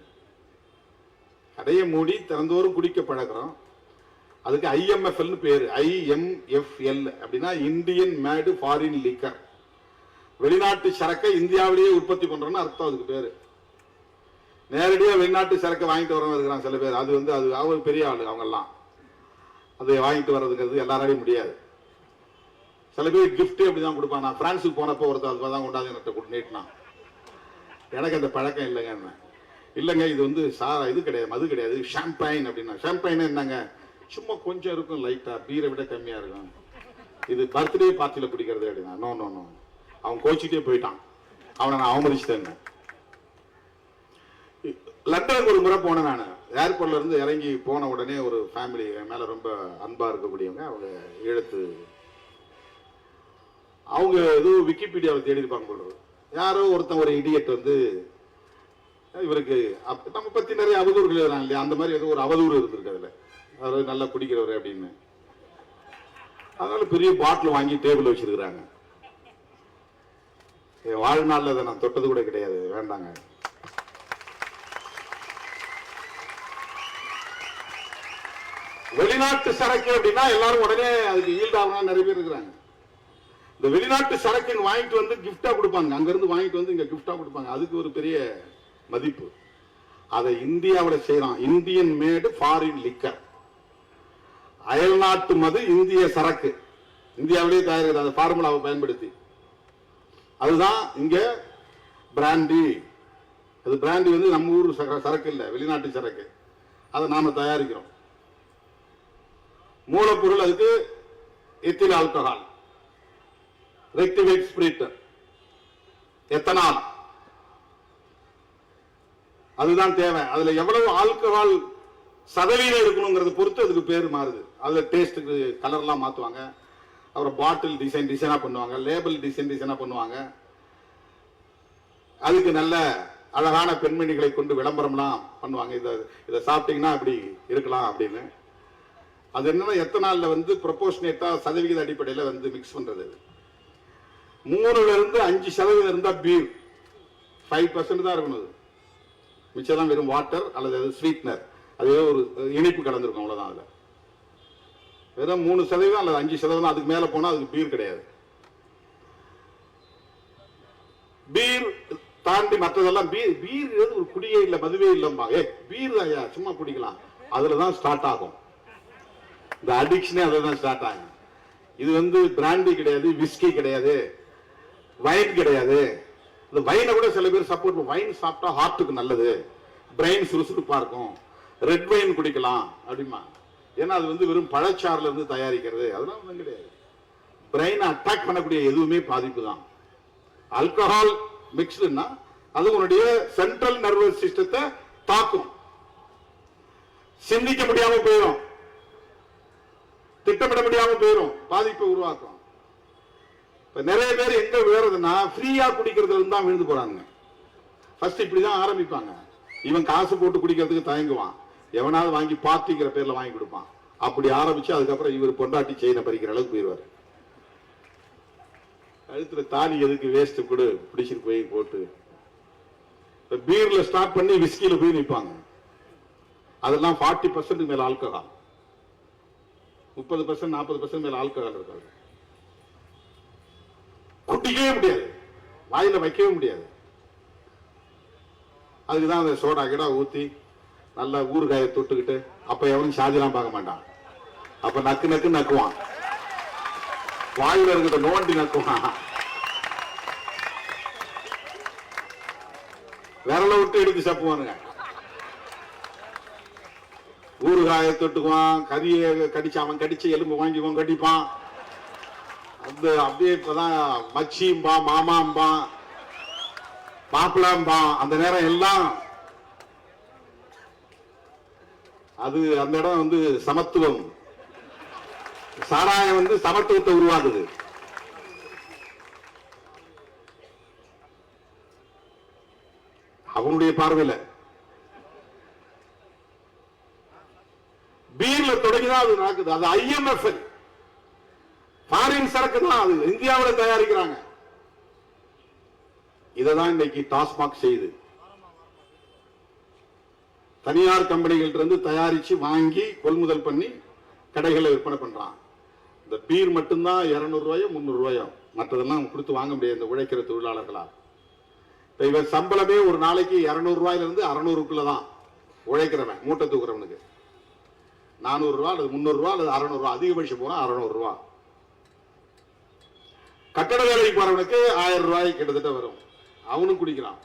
கடையை மூடி திறந்தோறும் குடிக்க பழகிறோம். அதுக்கு IMFL பேரு. IMFL அப்படின்னா இந்தியன் மேடு ஃபாரின் லிக்கர், வெளிநாட்டு சரக்கை இந்தியாவிலேயே உற்பத்தி பண்றோம்னு அர்த்தம். அதுக்கு பேரு. நேரடியாக வெளிநாட்டு சரக்கை வாங்கிட்டு வரவங்க இருக்கிறாங்க சில பேர். அது அவங்க பெரிய ஆளு, அவங்க எல்லாம் அதை வாங்கிட்டு வர்றதுங்கிறது எல்லாராலையும் முடியாது. சில பேர் கிஃப்ட் அப்படிதான் கொடுப்பாங்க. நான் பிரான்ஸுக்கு போனப்போ ஒருத்தர் அதுதான் கொண்டாந்து எனக்கு நீட்டினா. எனக்கு அந்த பழக்கம் இல்லைங்க. இல்லைங்க, இது இது கிடையாது, மது கிடையாது, ஷாம்பைன் அப்படின்னா. ஷாம்பைன் என்னங்க, சும்மா கொஞ்சம் இருக்கும், லைட்டா பீரை விட கம்மியா இருக்கும், இது பர்த்டே பார்ட்டியில குடிக்கிறது அப்படின்னா. நோ நோ நோ, அவன் கோச்சிட்டே போயிட்டான். அவனை நான் அவமதிச்சுட்டேங்க. லண்டனுக்கு ஒரு முறை போனேன் நான். ஏர்போர்ட்ல இருந்து இறங்கி போன உடனே ஒரு ஃபேமிலி மேல ரொம்ப அன்பா இருக்கக்கூடியவங்க, அவங்க எழுத்து, அவங்க ஏதோ விக்கிபீடியாவை தேடி இருப்பாங்க போல. யாரோ ஒருத்தன் ஒரு இடியட் இவருக்கு நம்ம பத்தி நிறைய அவதூறுகள் எழுதுறாங்க இல்லையா, அந்த மாதிரி ஏதோ ஒரு அவதூறு இருந்திருக்கு அதுல. அவர் நல்லா குடிக்கிறவர் அப்படின்னு. அதனால பெரிய பாட்டில் வாங்கி டேபிள் வச்சிருக்கிறாங்க. வாழ்நாள்ல அதை நான் தொட்டது கூட கிடையாது, வேண்டாங்க. வெளிநாட்டு சரக்கு அப்படின்னா எல்லாரும் உடனே அதுக்கு ஈல்ட் ஆகணும் நிறைய பேர் இருக்கிறாங்க. இந்த வெளிநாட்டு சரக்கு வாங்கிட்டு வந்து கிஃப்டா கொடுப்பாங்க, அங்க இருந்து வாங்கிட்டு வந்து இங்க கிஃப்டா கொடுப்பாங்க, அதுக்கு ஒரு பெரிய மதிப்பு. அதை இந்தியாவில் செய்யலாம். இந்தியன் மேடு ஃபாரின் லிக்கர், அயல்நாட்டு மது இந்திய சரக்கு, இந்தியாவிலேயே தயாரிக்கிறது அந்த ஃபார்முலாவை பயன்படுத்தி. அதுதான் இங்க பிராண்டி. அது பிராண்டி வந்து நம்ம ஊர் சரக்கு இல்ல, வெளிநாட்டு சரக்கு. அதை நாம தயாரிக்கிறோம். மூலப்பொருள் அதுக்கு எத்தில் ஆல்கஹால், ரெக்டிவேட் ஸ்பிரிட், எத்தனால், அதுதான் தேவை. அதுல எவ்வளவு ஆல்கஹால் சதவீதம் இருக்கணுங்கிறத பொறுத்து அதுக்கு பேர் மாறுது. அதுல டேஸ்ட்டுக்கு கலர்லாம் மாத்துவாங்க, அப்புறம் பாட்டில் டிசைனா பண்ணுவாங்க, லேபிள் டிசைனா பண்ணுவாங்க. அதுக்கு நல்ல அழகான பெண்மணிகளை கொண்டு விளம்பரம்லாம் பண்ணுவாங்க. இதை சாப்பிட்டீங்கன்னா அப்படி இருக்கலாம் அப்படின்னு. அது என்னன்னா எத்தனால்ல வந்து ப்ரொபோர்ஷனேட்டா சதவிகித அடிப்படையில் வந்து மிக்ஸ் பண்றது. 3% இருந்தா பீர் 5% தான் இருக்கணும். மிச்சம் வெறும் வாட்டர் அல்லது ஸ்வீட்னர், அதே ஒரு இனிப்பு கலந்துருக்கும், அவ்வளவுதான். அதுல வெறும் 3% அல்லது 5%, அதுக்கு மேல போனா அதுக்கு பீர் கிடையாது. பீர் தாண்டி மற்றதெல்லாம் பீர் ஒரு குடியே இல்ல, மதுவே இல்லம்பா. பீர் தான் சும்மா குடிக்கலாம், அதுலதான் ஸ்டார்ட் ஆகும் இந்த அடிக்ஷனே. அதுதான் ஸ்டார்ட் ஆகும். இது வந்து பிராண்டி கிடையாது, விஸ்கி கிடையாது, வைன் கிடையாது. இந்த வைனை கூட சில பேர் சப்போர்ட். வைன் சாப்பிட்டா ஹார்ட்டுக்கு நல்லது, பிரெயின் சுறுசுறுப்பா இருக்கும், ரெட் வைன் குடிக்கலாம் அப்படிமா. ஏன்னா அது வந்து வெறும் பழச்சாறுல இருந்து தயாரிக்கிறது, அதெல்லாம் ஒன்றும் கிடையாது. பிரெயினை அட்டாக் பண்ணக்கூடிய எதுவுமே பாதிப்பு தான். ஆல்கஹால் மிக்ஸ்டுன்னா அது உன்னுடைய சென்ட்ரல் நர்வஸ் சிஸ்டத்தை தாக்கும், சிந்திக்க முடியாம போயிடும், திட்டமிட முடியாம போயிடும், பாதிப்பை உருவாக்கும். நிறைய பேர் எங்க விழுறதுன்னா ஃப்ரீயா குடிக்கிறதுல தான் விழுந்து போறாங்க. ஃபர்ஸ்ட் இப்படிதான் ஆரம்பிப்பாங்க. இவன் காசு போட்டு குடிக்கிறதுக்கு தயங்குவான், எவனாவது வாங்கி பார்ட்டிங்கிற பேர்ல வாங்கி கொடுப்பான். அப்படி ஆரம்பிச்சு அதுக்கப்புறம் இவர் பொண்டாட்டி செயினை பறிக்கிற அளவுக்கு போயிடுவாரு. கழுத்துல தாலி எதுக்கு வேஸ்ட் கொடு, பிடிச்சிட்டு போய் போட்டு. பீர்ல ஸ்டார்ட் பண்ணி விஸ்கில போய் நிற்பாங்க. அதெல்லாம் 40% மேல ஆல்கஹால், 30% 40% மேல ஆல்கஹால் இருக்காது. குடிக்கவே முடியாது, வாயில வைக்கவே முடியாது. அதுக்குதான் அந்த சோடா கிடா ஊத்தி நல்ல ஊறுகாயை தொட்டுக்கிட்டு, அப்ப எவனும் சாதிலாம் பார்க்க மாட்டான். அப்ப நக்கு நக்கு நக்குவான், வாயில இருக்கிற நோண்டி நக்குவான், விரல விட்டு எடுத்து சப்புவானுங்க. ஊறுகாயை தொட்டுக்குவான், கறியை கடிச்சு அவன் கடிச்ச எலும்பு வாங்கிக்குவான், கடிப்பான். அந்த அப்படியே இப்பதான் மச்சிம்பா, மாமாம்பா, மாப்பிளாம்பா. அந்த நேரம் எல்லாம் அது அந்த இடம் வந்து சமத்துவம். சாராயம் வந்து சமத்துவத்தை உருவாக்குது. அவனுடைய பார்வையில பீர்ல தொடங்கிதான் அது நடக்குது. அது IMF ஃபாரின் சரக்கு தான், அது இந்தியாவில் தயாரிக்கிறாங்க. இததான் இன்னைக்கு டாஸ்மாக் செய்யுது. தனியார் கம்பெனிகள் இருந்து தயாரிச்சு வாங்கி கொள்முதல் பண்ணி கடைகளை விற்பனை பண்றான். இந்த பீர் மட்டும்தான் 200 ரூபாயோ 300 ரூபாயோ, மற்றதெல்லாம் கொடுத்து வாங்க முடியாது இந்த உழைக்கிற தொழிலாளர்களா. இவர் சம்பளமே ஒரு நாளைக்கு 200 ரூபாயில இருந்து 600க்குள்ளதான் உழைக்கிறவன், மூட்டை தூக்குறவனுக்கு 400 ரூபாய் அல்லது 300 ரூபாய் அல்லது 600 ரூபாய், அதிகபட்சம் போனா 600 ரூபாய். கட்டட வேலைக்கு போறவனுக்கு 1000 ரூபாய் கிட்டத்தட்ட வரும், அவனும் குடிக்கிறான்.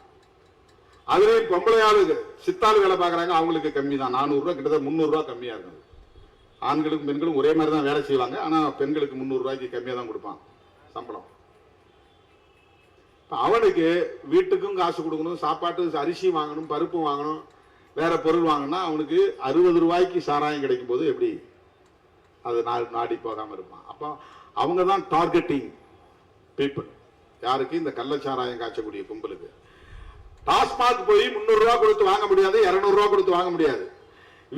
அதுலயும் பொம்பளை ஆளுங்க சித்தாள் வேலை பாக்குறாங்க, அவங்களுக்கு கம்மி தான், 400 ரூபாய் கிட்டத்தட்ட 300 ரூபாய் கம்மியா இருக்கும். ஆண்களுக்கும் பெண்களும் ஒரே மாதிரி தான் வேலை செய்வாங்க, ஆனா பெண்களுக்கு 300 ரூபாய்க்கு கம்மியா தான் கொடுப்பான் சம்பளம். அவனுக்கு வீட்டுக்கும் காசு கொடுக்கணும், சாப்பாட்டு அரிசி வாங்கணும், பருப்பு வாங்கணும், வேற பொருள் வாங்கினா அவனுக்கு 60 ரூபாய்க்கு சாராயம் கிடைக்கும் போது எப்படி அது நாடி போகாம இருப்பான். அப்ப அவங்க தான் டார்கெட்டிங் பீப்புள். யாருக்கு? இந்த கள்ளச்சாராயம் காய்ச்சக்கூடிய கும்பலுக்கு. டாஸ்மாக் போய் 300 ரூபாய் கொடுத்து வாங்க முடியாது, 200 ரூபாய் கொடுத்து வாங்க முடியாது,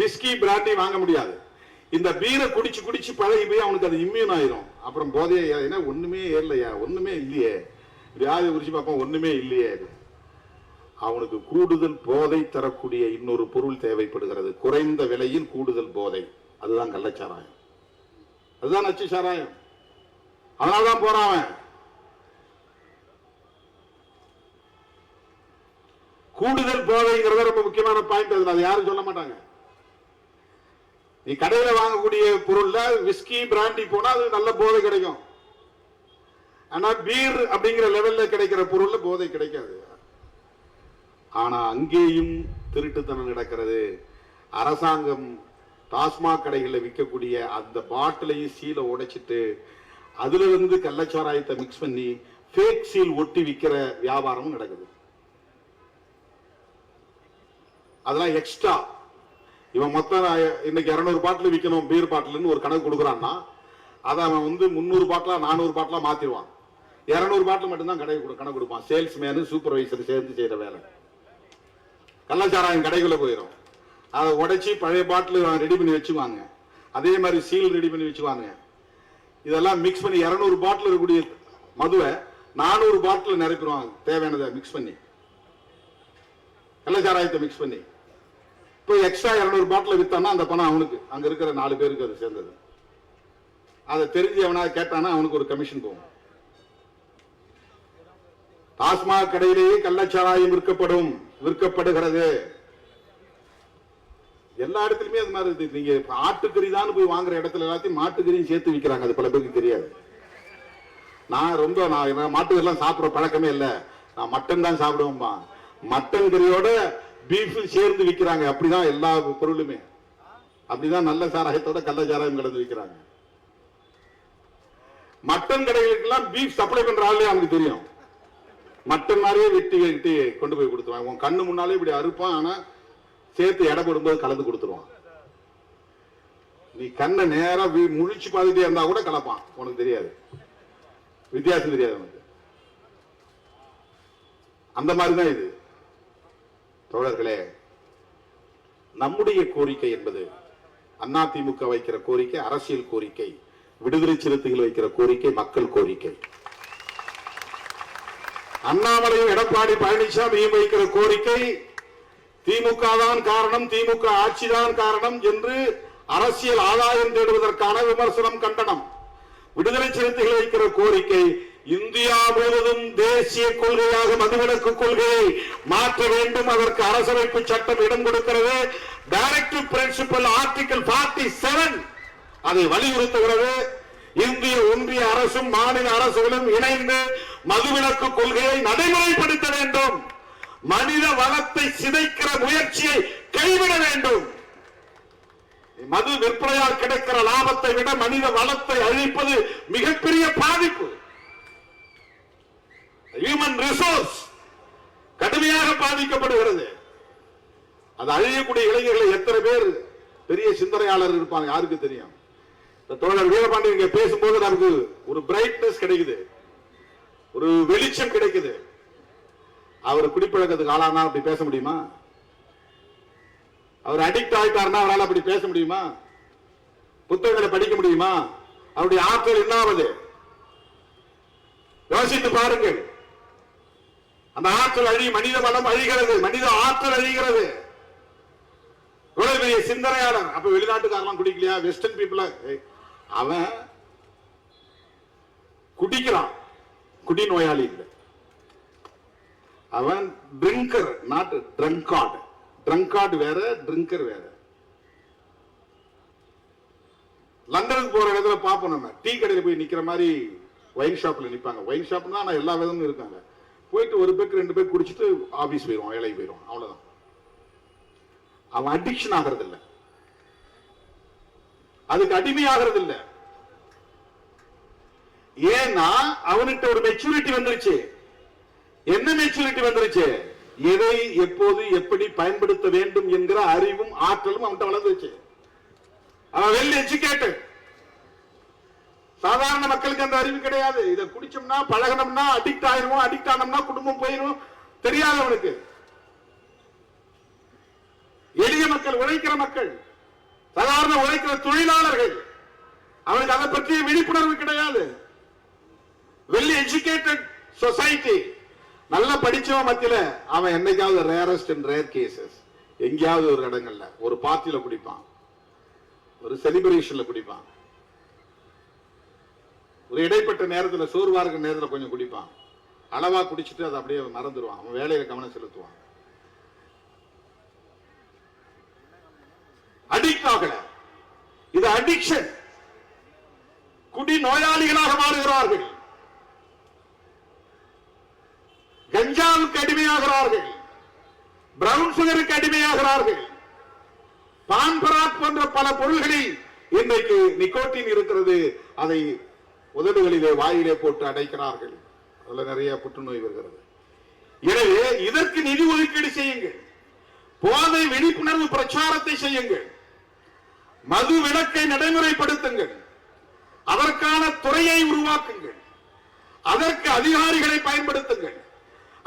விஸ்கி பிராண்டி வாங்க முடியாது. இந்த பீரை குடிச்சு குடிச்சு பழகி போய் அவனுக்கு அது இம்யூன் ஆயிரும். அப்புறம் போதைய ஏன்னா ஒண்ணுமே ஏறலையா, ஒண்ணுமே இல்லையே, வியாதி குறிச்சு பார்ப்போம், ஒண்ணுமே இல்லையே. அவனுக்கு கூடுதல் போதை தரக்கூடிய இன்னொரு பொருள் தேவைப்படுகிறது, குறைந்த விலையில் கூடுதல் போதை. அதுதான் கள்ளச்சாராயம், அதுதான் நச்சு சாராயம். அதனாலதான் போறான் அவன். கூடுதல் போதைங்கிறத ரொம்ப முக்கியமான பாயிண்ட். அதுல அது யாரும் சொல்ல மாட்டாங்க. நீ கடையில வாங்கக்கூடிய பொருள்ல விஸ்கி பிராண்டி போனா அது நல்ல போதை கிடைக்கும். ஆனா பீர் அப்படிங்கிற லெவல்ல கிடைக்கிற பொருள்ல போதை கிடைக்காது. ஆனா அங்கேயும் திருட்டுத்தனம் நடக்கிறது. அரசாங்கம் டாஸ்மாக் கடைகளில் விற்கக்கூடிய அந்த பாட்டிலையும் சீலை உடைச்சிட்டு அதுல கள்ளச்சாராயத்தை மிக்ஸ் பண்ணி ஃபேக் சீல் ஒட்டி விற்கிற வியாபாரமும் நடக்குது. அதெல்லாம் எக்ஸ்ட்ரா. இவன் மொத்தம் இன்னைக்கு 200 பாட்டில் விற்கணும் பீர் பாட்டில்னு ஒரு கணக்கு கொடுக்குறான்னா அதை அவன் 300 பாட்டிலா 400 பாட்டிலா மாத்திடுவான். 200 பாட்டில் மட்டும்தான் கடை கணக்கு கொடுப்பான். சேல்ஸ்மேனு சூப்பர்வைசர் சேர்ந்து செய்யற வேலை. கள்ளச்சாராயம் கடைக்குள்ள போயிடும். அதை உடைச்சி பழைய பாட்டில் ரெடி பண்ணி வச்சுக்குவாங்க. அதே மாதிரி சீல் ரெடி பண்ணி வச்சுக்குவாங்க. இதெல்லாம் மிக்ஸ் பண்ணி 200 பாட்டில் இருக்கக்கூடிய மதுவை 400 பாட்டில் நிரப்பிடுவாங்க. தேவையானதை மிக்ஸ் பண்ணி கள்ளச்சாராயத்தை மிக்ஸ் பண்ணி இப்போ எக்ஸ்ட்ரா 200 பாட்டில் வித்தானா அந்த பணம் அவனுக்கு, அங்க இருக்கிற 4 பேருக்கு அது சேர்ந்தது. அதை தெரிஞ்சு அவனா கேட்டானா அவனுக்கு ஒரு கமிஷன் போகும். டாஸ்மாக் கடையிலேயே கள்ளச்சாராயம் விற்கப்படுகிறது. எல்லா இடத்துலயுமே அது மாதிரி இருக்கு. நீங்க ஆட்டுக்கறி தான் போய் வாங்குற இடத்துல எல்லாத்தையும் மாட்டுக்கறியும் சேர்த்து விற்கிறாங்க. அது பல பேருக்கு தெரியாது. நான் மாட்டுக்கறிலாம் சாப்பிடுற பழக்கமே இல்லை. நான் மட்டன் தான் சாப்பிடுவேன்பா. மட்டன் கறியோட பீஃப் சேர்ந்து விற்கிறாங்க. அப்படிதான் எல்லா பொருளுமே. அப்படிதான் நல்ல சாராயத்தோட கள்ளச்சாராயம் கலந்து விற்கிறாங்க. மட்டன் கடைகளுக்கெல்லாம் பீஃப் சப்ளை பண்ற ஆளே அவனுக்கு தெரியும். மட்டன் மாதிரியே வெட்டி கொண்டு போய் கொடுத்துருவாங்க. உன் கண்ணு முன்னாலே இப்படி அறுப்பான். ஆனா சேர்த்து எடை போடும்போது கலந்து கொடுத்துருவான். நீ கண்ணை நேரா முழிச்சு பார்த்துட்டே இருந்தா கூட கலப்பான். உனக்கு தெரியாது, வித்தியாசம் தெரியாது உனக்கு. அந்த மாதிரிதான் இது. தோழர்களே, நம்முடைய கோரிக்கை என்பது அதிமுக வைக்கிற கோரிக்கை அரசியல் கோரிக்கை, விடுதலை சிறுத்தைகள் வைக்கிற கோரிக்கை மக்கள் கோரிக்கை. அண்ணாமலையும் எடப்பாடி பழனிசாமியும் வைக்கிற கோரிக்கை திமுக தான் காரணம், திமுக ஆட்சிதான் காரணம் என்று அரசியல் ஆதாயம் தேடுவதற்கான விமர்சனம், கண்டனம். விடுதலை சிறுத்தைகள் வைக்கிற கோரிக்கை இந்தியா முழுவதும் தேசிய கொள்கையாக மதுவிலக்கு கொள்கையை மாற்ற வேண்டும். அதற்கு அரசமைப்பு சட்டம் இடம் கொடுக்கிறது. டைரக்டிவ் பிரின்சிபல் ஆர்டிகல் 47 அதை வலியுறுத்துகிறது. இந்திய ஒன்றிய அரசும் மாநில அரசுகளும் இணைந்து மதுவிலக்கு கொள்கையை நடைமுறைப்படுத்த வேண்டும். மனித வளத்தை சிதைக்கிற முயற்சியை கைவிட வேண்டும். மது விற்பனையால் கிடைக்கிற லாபத்தை விட மனித வளத்தை அழிப்பது மிகப்பெரிய பாதிப்பு. ஹியூமன் ரிசோர்ஸ் கடுமையாக பாதிக்கப்படுகிறது. அது அழியக்கூடிய இளைஞர்களை எத்தனை பேர் பெரிய சிந்தனையாளர் இருப்பாங்க யாருக்கு தெரியும். தோழர் வீரபாண்டி இங்க பேசும்போது நமக்கு ஒரு பிரைட்னஸ் கிடைக்குது, ஒரு வெளிச்சம் கிடைக்குது. அவர் குடிப்பழக்கத்துக்கு ஆளானா அப்படி பேச முடியுமா? அவர் அடிக்ட் ஆயிட்டாருன்னா அவரால் அப்படி பேச முடியுமா? புத்தகங்களை படிக்க முடியுமா? அவருடைய ஆற்றல் என்ன ஆவது? யோசித்து பாருங்கள். அந்த ஆற்றல் மனித வளம் அழிகிறது, மனித ஆற்றல் அழிகிறது. பெரிய சிந்தனையாளர். அப்ப வெளிநாட்டுக்காரெல்லாம் குடிக்கலையா? வெஸ்டர்ன் பீப்புள அவன் குடிக்கிறான், குடி நோயாளி இல்லை. அவன் ட்ரிங்கர், நாட் ட்ரங்கார்ட். ட்ரங்கார்ட் வேற, ட்ரிங்கர் வேற. லண்டனுக்கு போற இடத்துல பார்ப்போம், நம்ம டீ கடையில் போய் நிக்கிற மாதிரி ஒயின் ஷாப்ல நிப்பாங்க. ஒயின் ஷாப் தான் எல்லா விதமும் இருக்காங்க. போயிட்டு ஒரு பேக்கு 2 பேக் குடிச்சிட்டு ஆபீஸ் போயிடுவான், வேலைக்கு போயிடுவான். அவ்வளவுதான். அவன் அடிக்ஷன் ஆகிறது இல்லை, அதுக்கு அடிமையாகிறது இல்லை. ஏன்னா அவனுக்கு ஒரு மெச்சூரிட்டி வந்துருச்சு. என்ன மெச்சூரிட்டி வந்துருச்சு? எதை எப்போது எப்படி பயன்படுத்த வேண்டும் என்கிற அறிவும் ஆற்றலும் அவன்கிட்ட வளர்ந்துருச்சு. அவன் வெல் எஜுகேட்டட். சாதாரண மக்களுக்கு அந்த அறிவு கிடையாது. இதை குடிச்சோம்னா பழகணும்னா அடிக்ட் ஆயிருவோம், அடிக்ட் ஆனோம்னா குடும்பம் போயிடும், தெரியாது அவனுக்கு. எளிய மக்கள், உழைக்கிற மக்கள், சாதாரண உழைக்கிற தொழிலாளர்கள், அவனுக்கு அதை பற்றிய விழிப்புணர்வு கிடையாது. வெல் எஜுகேட்டட் சொசைட்டி, நல்லா படிச்சவன் மத்தியில அவன் என்னைக்காவது ரேரஸ்ட் அண்ட் ரேர் கேசஸ் எங்கேயாவது ஒரு இடங்கள்ல ஒரு பார்ட்டியில குடிப்பான். ஒரு செலிப்ரேஷன்ல குடிப்பான், ஒரு இடைப்பட்ட நேரத்தில் சோர்வா இருக்கிற நேரத்தில் கொஞ்சம் குடிப்பான், அளவா குடிச்சிட்டு அதை அப்படியே மறந்துடுவான், அவன் வேலையில கவனம் செலுத்துவான். அடிக்ட் ஆகல, இது அடிக்ஷன். குடி நோயாளிகளாக மாறுகிறார்கள், கஞ்சாவுக்கு அடிமையாகிறார்கள், பிரவுன் சுகருக்கு அடிமையாகிறார்கள், பான் பராக் போன்ற பல பொருள்களில் இன்றைக்கு நிக்கோட்டின் இருக்கிறது. அதை உதடுகளிலே வாயிலே போட்டு அடைக்கிறார்கள். அதுல நிறைய புற்றுநோய் வருகிறது. எனவே இதற்கு நிதி ஒதுக்கீடு செய்யுங்கள், போதை விழிப்புணர்வு பிரச்சாரத்தை செய்யுங்கள், மது விலக்கை நடைமுறைப்படுத்துங்கள், அதற்கான துறையை உருவாக்குங்கள், அதற்கு அதிகாரிகளை பயன்படுத்துங்கள்,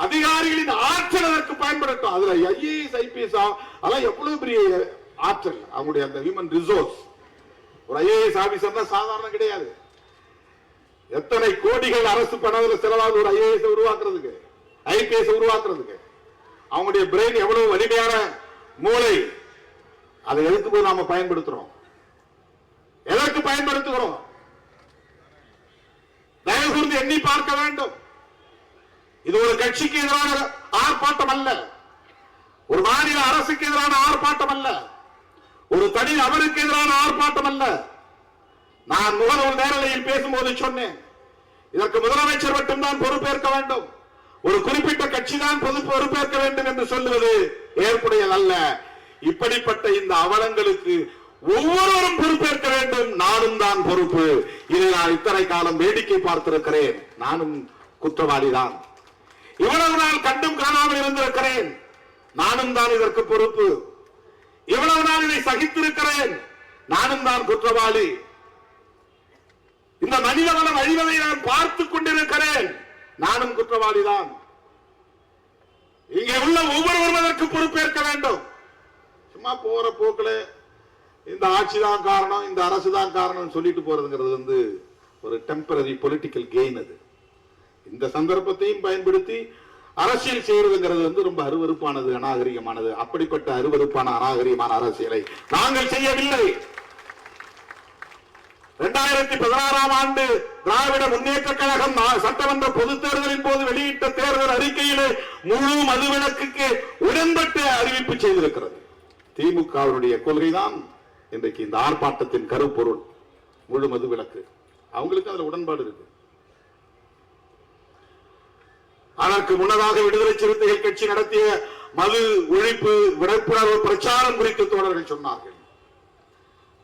அதிகாரிகளின் ஆற்றல் அதற்கு பயன்படுத்தும். அதுல ஐஏஎஸ் ஐபிஎஸ் அதெல்லாம் எவ்வளவு பெரிய ஆற்றல், அவங்களுடைய அந்த ஹியூமன் ரிசோர்ஸ். ஒரு ஐஏஎஸ் ஆபீசர் தான் சாதாரண கிடையாது. எத்தனை கோடிகள் அரசு பணத்தில் செலவாக ஒரு ஐஏஎஸ் உருவாக்குறதுக்கு, ஐபிஎஸ் உருவாக்குறதுக்கு. அவங்களுடைய பிரெயின் எவ்வளவு வலிமையான மூளை. அதை எதுக்கு போய் நாம பயன்படுத்துறோம், எதற்கு பயன்படுத்துகிறோம்? தயவு கூர்ந்து எண்ணி பார்க்க வேண்டும். இது ஒரு கட்சிக்கு எதிரான ஆர்ப்பாட்டம் அல்ல, ஒரு மாநில அரசுக்கு எதிரான ஆர்ப்பாட்டம் அல்ல, ஒரு தனி நபருக்கு எதிரான ஆர்ப்பாட்டம் அல்ல. நான் முகநூல் நேரலையில் பேசும்போது சொன்னேன், இதற்கு முதலமைச்சர் மட்டும்தான் பொறுப்பேற்க வேண்டும், ஒரு குறிப்பிட்ட கட்சி தான் பொறுப்பேற்க வேண்டும் என்று சொல்லுவது ஏற்புடையதல்ல. இப்படிப்பட்ட இந்த அவலங்களுக்கு ஒவ்வொருவரும் பொறுப்பேற்க வேண்டும். நானும் தான் பொறுப்பு. இதை நான் இத்தனை காலம் வேடிக்கை பார்த்திருக்கிறேன். நானும் குற்றவாளிதான். இவ்வளவு நாள் கண்டும் காணாமல் இருந்திருக்கிறேன். நானும் தான் இதற்கு பொறுப்பு. இவ்வளவு நாள் இதை சகித்திருக்கிறேன். நானும் தான் குற்றவாளி. இந்த மனித வளம் அழிவதை நான் பார்த்துக் கொண்டிருக்கிறேன். நானும் குற்றவாளிதான். இங்கே உள்ள ஒவ்வொருவரும் அதற்கு பொறுப்பேற்க வேண்டும். சும்மா போற போக்கில் இந்த ஆட்சி தான் காரணம், இந்த அரசு தான் காரணம் சொல்லிட்டு போறதுங்கிறது ஒரு டெம்பரரி பொலிட்டிக்கல் கெயின். அது இந்த சந்தர்ப்பத்தையும் பயன்படுத்தி அரசியல் செய்யறதுங்கிறது ரொம்ப அருவருப்பானது, அநாகரிகமானது. அப்படிப்பட்ட அருவருப்பான அநாகரிகமான அரசியலை நாங்கள் செய்யவில்லை. 2016 ஆண்டு திராவிட முன்னேற்ற கழகம் சட்டமன்ற பொதுத் தேர்தலின் போது வெளியிட்ட தேர்தல் அறிக்கையிலே முழு மதுவிலக்குக்கு உடன்பட்டு அறிவிப்பு செய்திருக்கிறது. திமுகவினுடைய கொள்கைதான் இன்றைக்கு இந்த ஆர்ப்பாட்டத்தின் கருப்பொருள், முழு மதுவிலக்கு. அவங்களுக்கு அதுல உடன்பாடு இருக்கு. அதற்கு முன்னதாக விடுதலை சிறுத்தைகள் கட்சி நடத்திய மது ஒழிப்பு விழிப்புணர்வு பிரச்சாரம் குறித்து தோழர்கள் சொன்னார்கள்.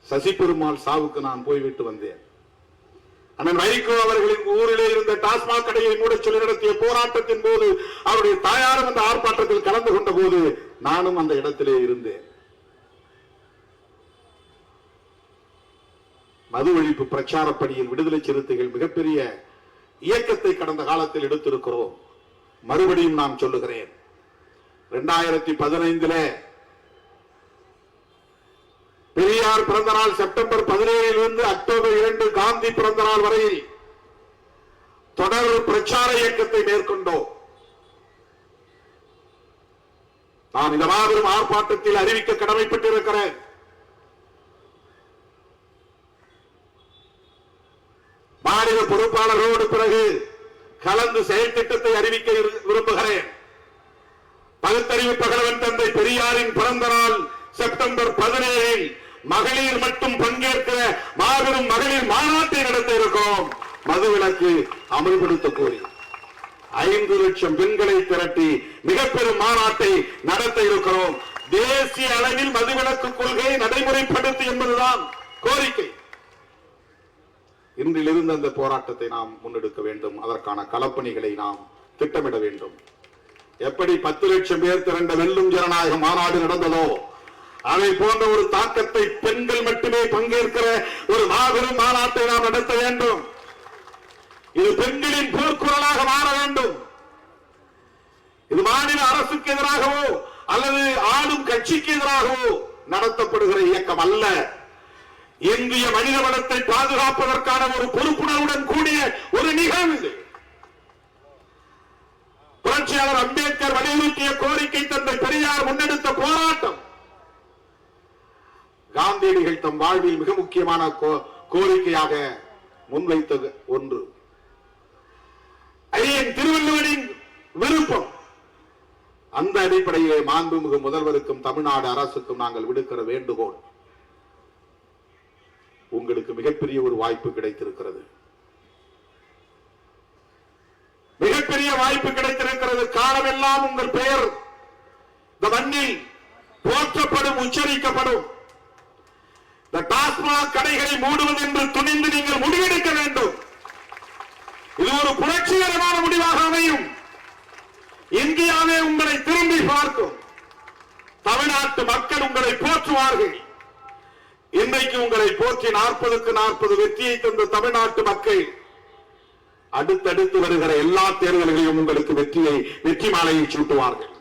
சசி பெருமாள் சாவுக்கு நான் போய்விட்டு வந்தேன். அண்ணன் வைகோ அவர்களின் ஊரிலே இருந்த டாஸ்மாக் கடையை மூட சொல்லி நடத்திய போராட்டத்தின் போது அவருடைய தாயாரும் அந்த ஆர்ப்பாட்டத்தில் கலந்து கொண்ட போது நானும் அந்த இடத்திலே இருந்தேன். மது ஒழிப்பு பிரச்சார பணியில் விடுதலை சிறுத்தைகள் மிகப்பெரிய இயக்கத்தை கடந்த காலத்தில் எடுத்திருக்கிறோம். மறுபடியும் நான் சொல்லுகிறேன், 2015 பெரியார் பிறந்த நாள் செப்டம்பர் 17 அக்டோபர் 2 காந்தி பிறந்த நாள் வரையில் தொடர் பிரச்சார இயக்கத்தை மேற்கொண்டோம். நான் இந்த மாபெரும் ஆர்ப்பாட்டத்தில் அறிவிக்க கடமைப்பட்டிருக்கிறேன். மாநில பொறுப்பாளர்களோடு பிறகு கலந்து செயல் திட்டத்தை அறிவிக்க விரும்புகிறேன். பகுத்தறிவு பகலவன் தந்தை பெரியாரின் பிறந்த நாள் செப்டம்பர் 17 மகளிர் மட்டும் பங்கேற்கிற மாபெரும் மகளிர் மாநாட்டை நடத்த இருக்கிறோம். மதுவிலக்கு அமல்படுத்த கோரி 5 லட்சம் பெண்களை திரட்டி மிகப்பெரும் மாநாட்டை நடத்த இருக்கிறோம். தேசிய அளவில் மதுவிலக்கு கொள்கையை நடைமுறைப்படுத்து என்பதுதான் கோரிக்கை. இன்றிலிருந்து அந்த போராட்டத்தை நாம் முன்னெடுக்க வேண்டும். அதற்கான களப்பணிகளை நாம் திட்டமிட வேண்டும். எப்படி 10 லட்சம் பேர் திரண்ட வெல்லும் ஜனநாயக மாநாடு நடந்ததோ அதை போன்ற ஒரு தாக்கத்தை பெண்கள் மட்டுமே பங்கேற்கிற ஒரு மாபெரும் மாநாட்டை நாம் நடத்த வேண்டும். இது பெண்களின் போர்க்குரலாக மாற வேண்டும். இது மாநில அரசுக்கு எதிராகவோ அல்லது ஆளும் கட்சிக்கு எதிராகவோ நடத்தப்படுகிற இயக்கம் அல்ல. இந்திய மனித வளத்தை பாதுகாப்பதற்கான ஒரு பொறுப்புணர்வுடன் கூடிய ஒரு நிகழ்வு. புரட்சியாளர் அம்பேத்கர் வலியுறுத்திய கோரிக்கை தந்தை பெரியார் முன்னெடுத்த போராட்டம். காந்தியடிகள் தம் வாழ்வில் மிக முக்கியமான கோரிக்கையாக முன்வைத்தது ஒன்று. ஐயன் திருவள்ளுவரின் விருப்பம். அந்த அடிப்படையிலே மாண்புமிகு முதல்வருக்கும் தமிழ்நாடு அரசுக்கும் நாங்கள் விடுக்கிற வேண்டுகோள், உங்களுக்கு மிகப்பெரிய ஒரு வாய்ப்பு கிடைத்திருக்கிறது. மிகப்பெரிய வாய்ப்பு கிடைத்திருக்கிறது. காலமெல்லாம் உங்கள் பெயர் இந்த மண்ணில் போற்றப்படும், உச்சரிக்கப்படும். இந்த டாஸ்மாக் கடைகளை மூடுவது என்று துணிந்து நீங்கள் முடிவெடுக்க வேண்டும். இது ஒரு புரட்சிகரமான முடிவாக அமையும். இந்தியாவே உங்களை திரும்பி பார்க்கும். தமிழ்நாட்டு மக்கள் உங்களை போற்றுவார்கள். இன்றைக்கு உங்களை போற்றி 40க்கு 40 வெற்றியை தந்த தமிழ்நாட்டு மக்கள் அடுத்தடுத்து வருகிற எல்லா தேர்தல்களையும் உங்களுக்கு வெற்றி மாலையை சூட்டுவார்கள்.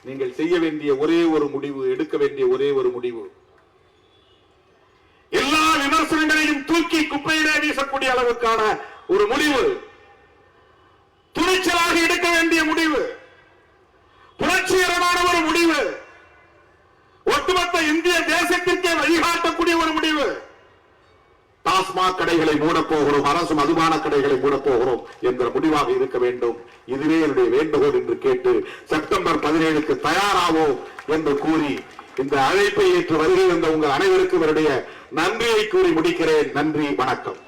நீங்கள் செய்ய வேண்டிய ஒரே ஒரு முடிவு, எடுக்க வேண்டிய ஒரே ஒரு முடிவு, எல்லா விமர்சனங்களையும் தூக்கி குப்பையிலே வீசக்கூடிய அளவுக்கான ஒரு முடிவு, துணிச்சலாக எடுக்க வேண்டிய முடிவு, புரட்சிகரமான ஒரு முடிவு, ஒட்டுமொத்த இந்திய தேசத்திற்கே வழிகாட்டக்கூடிய ஒரு முடிவு. டாஸ்மாக் கடைகளை மூடப்போகிறோம், அரசு மதுபான கடைகளை மூடப்போகிறோம் என்கிற முடிவாக இருக்க வேண்டும். இதுவே என்னுடைய வேண்டுகோள் என்று கேட்டு செப்டம்பர் 17க்கு தயாராவோம் என்று கூறி இந்த அழைப்பை ஏற்று வருகை வந்த உங்கள் அனைவருக்கும் என்னுடைய நன்றியை கூறி முடிக்கிறேன். நன்றி, வணக்கம்.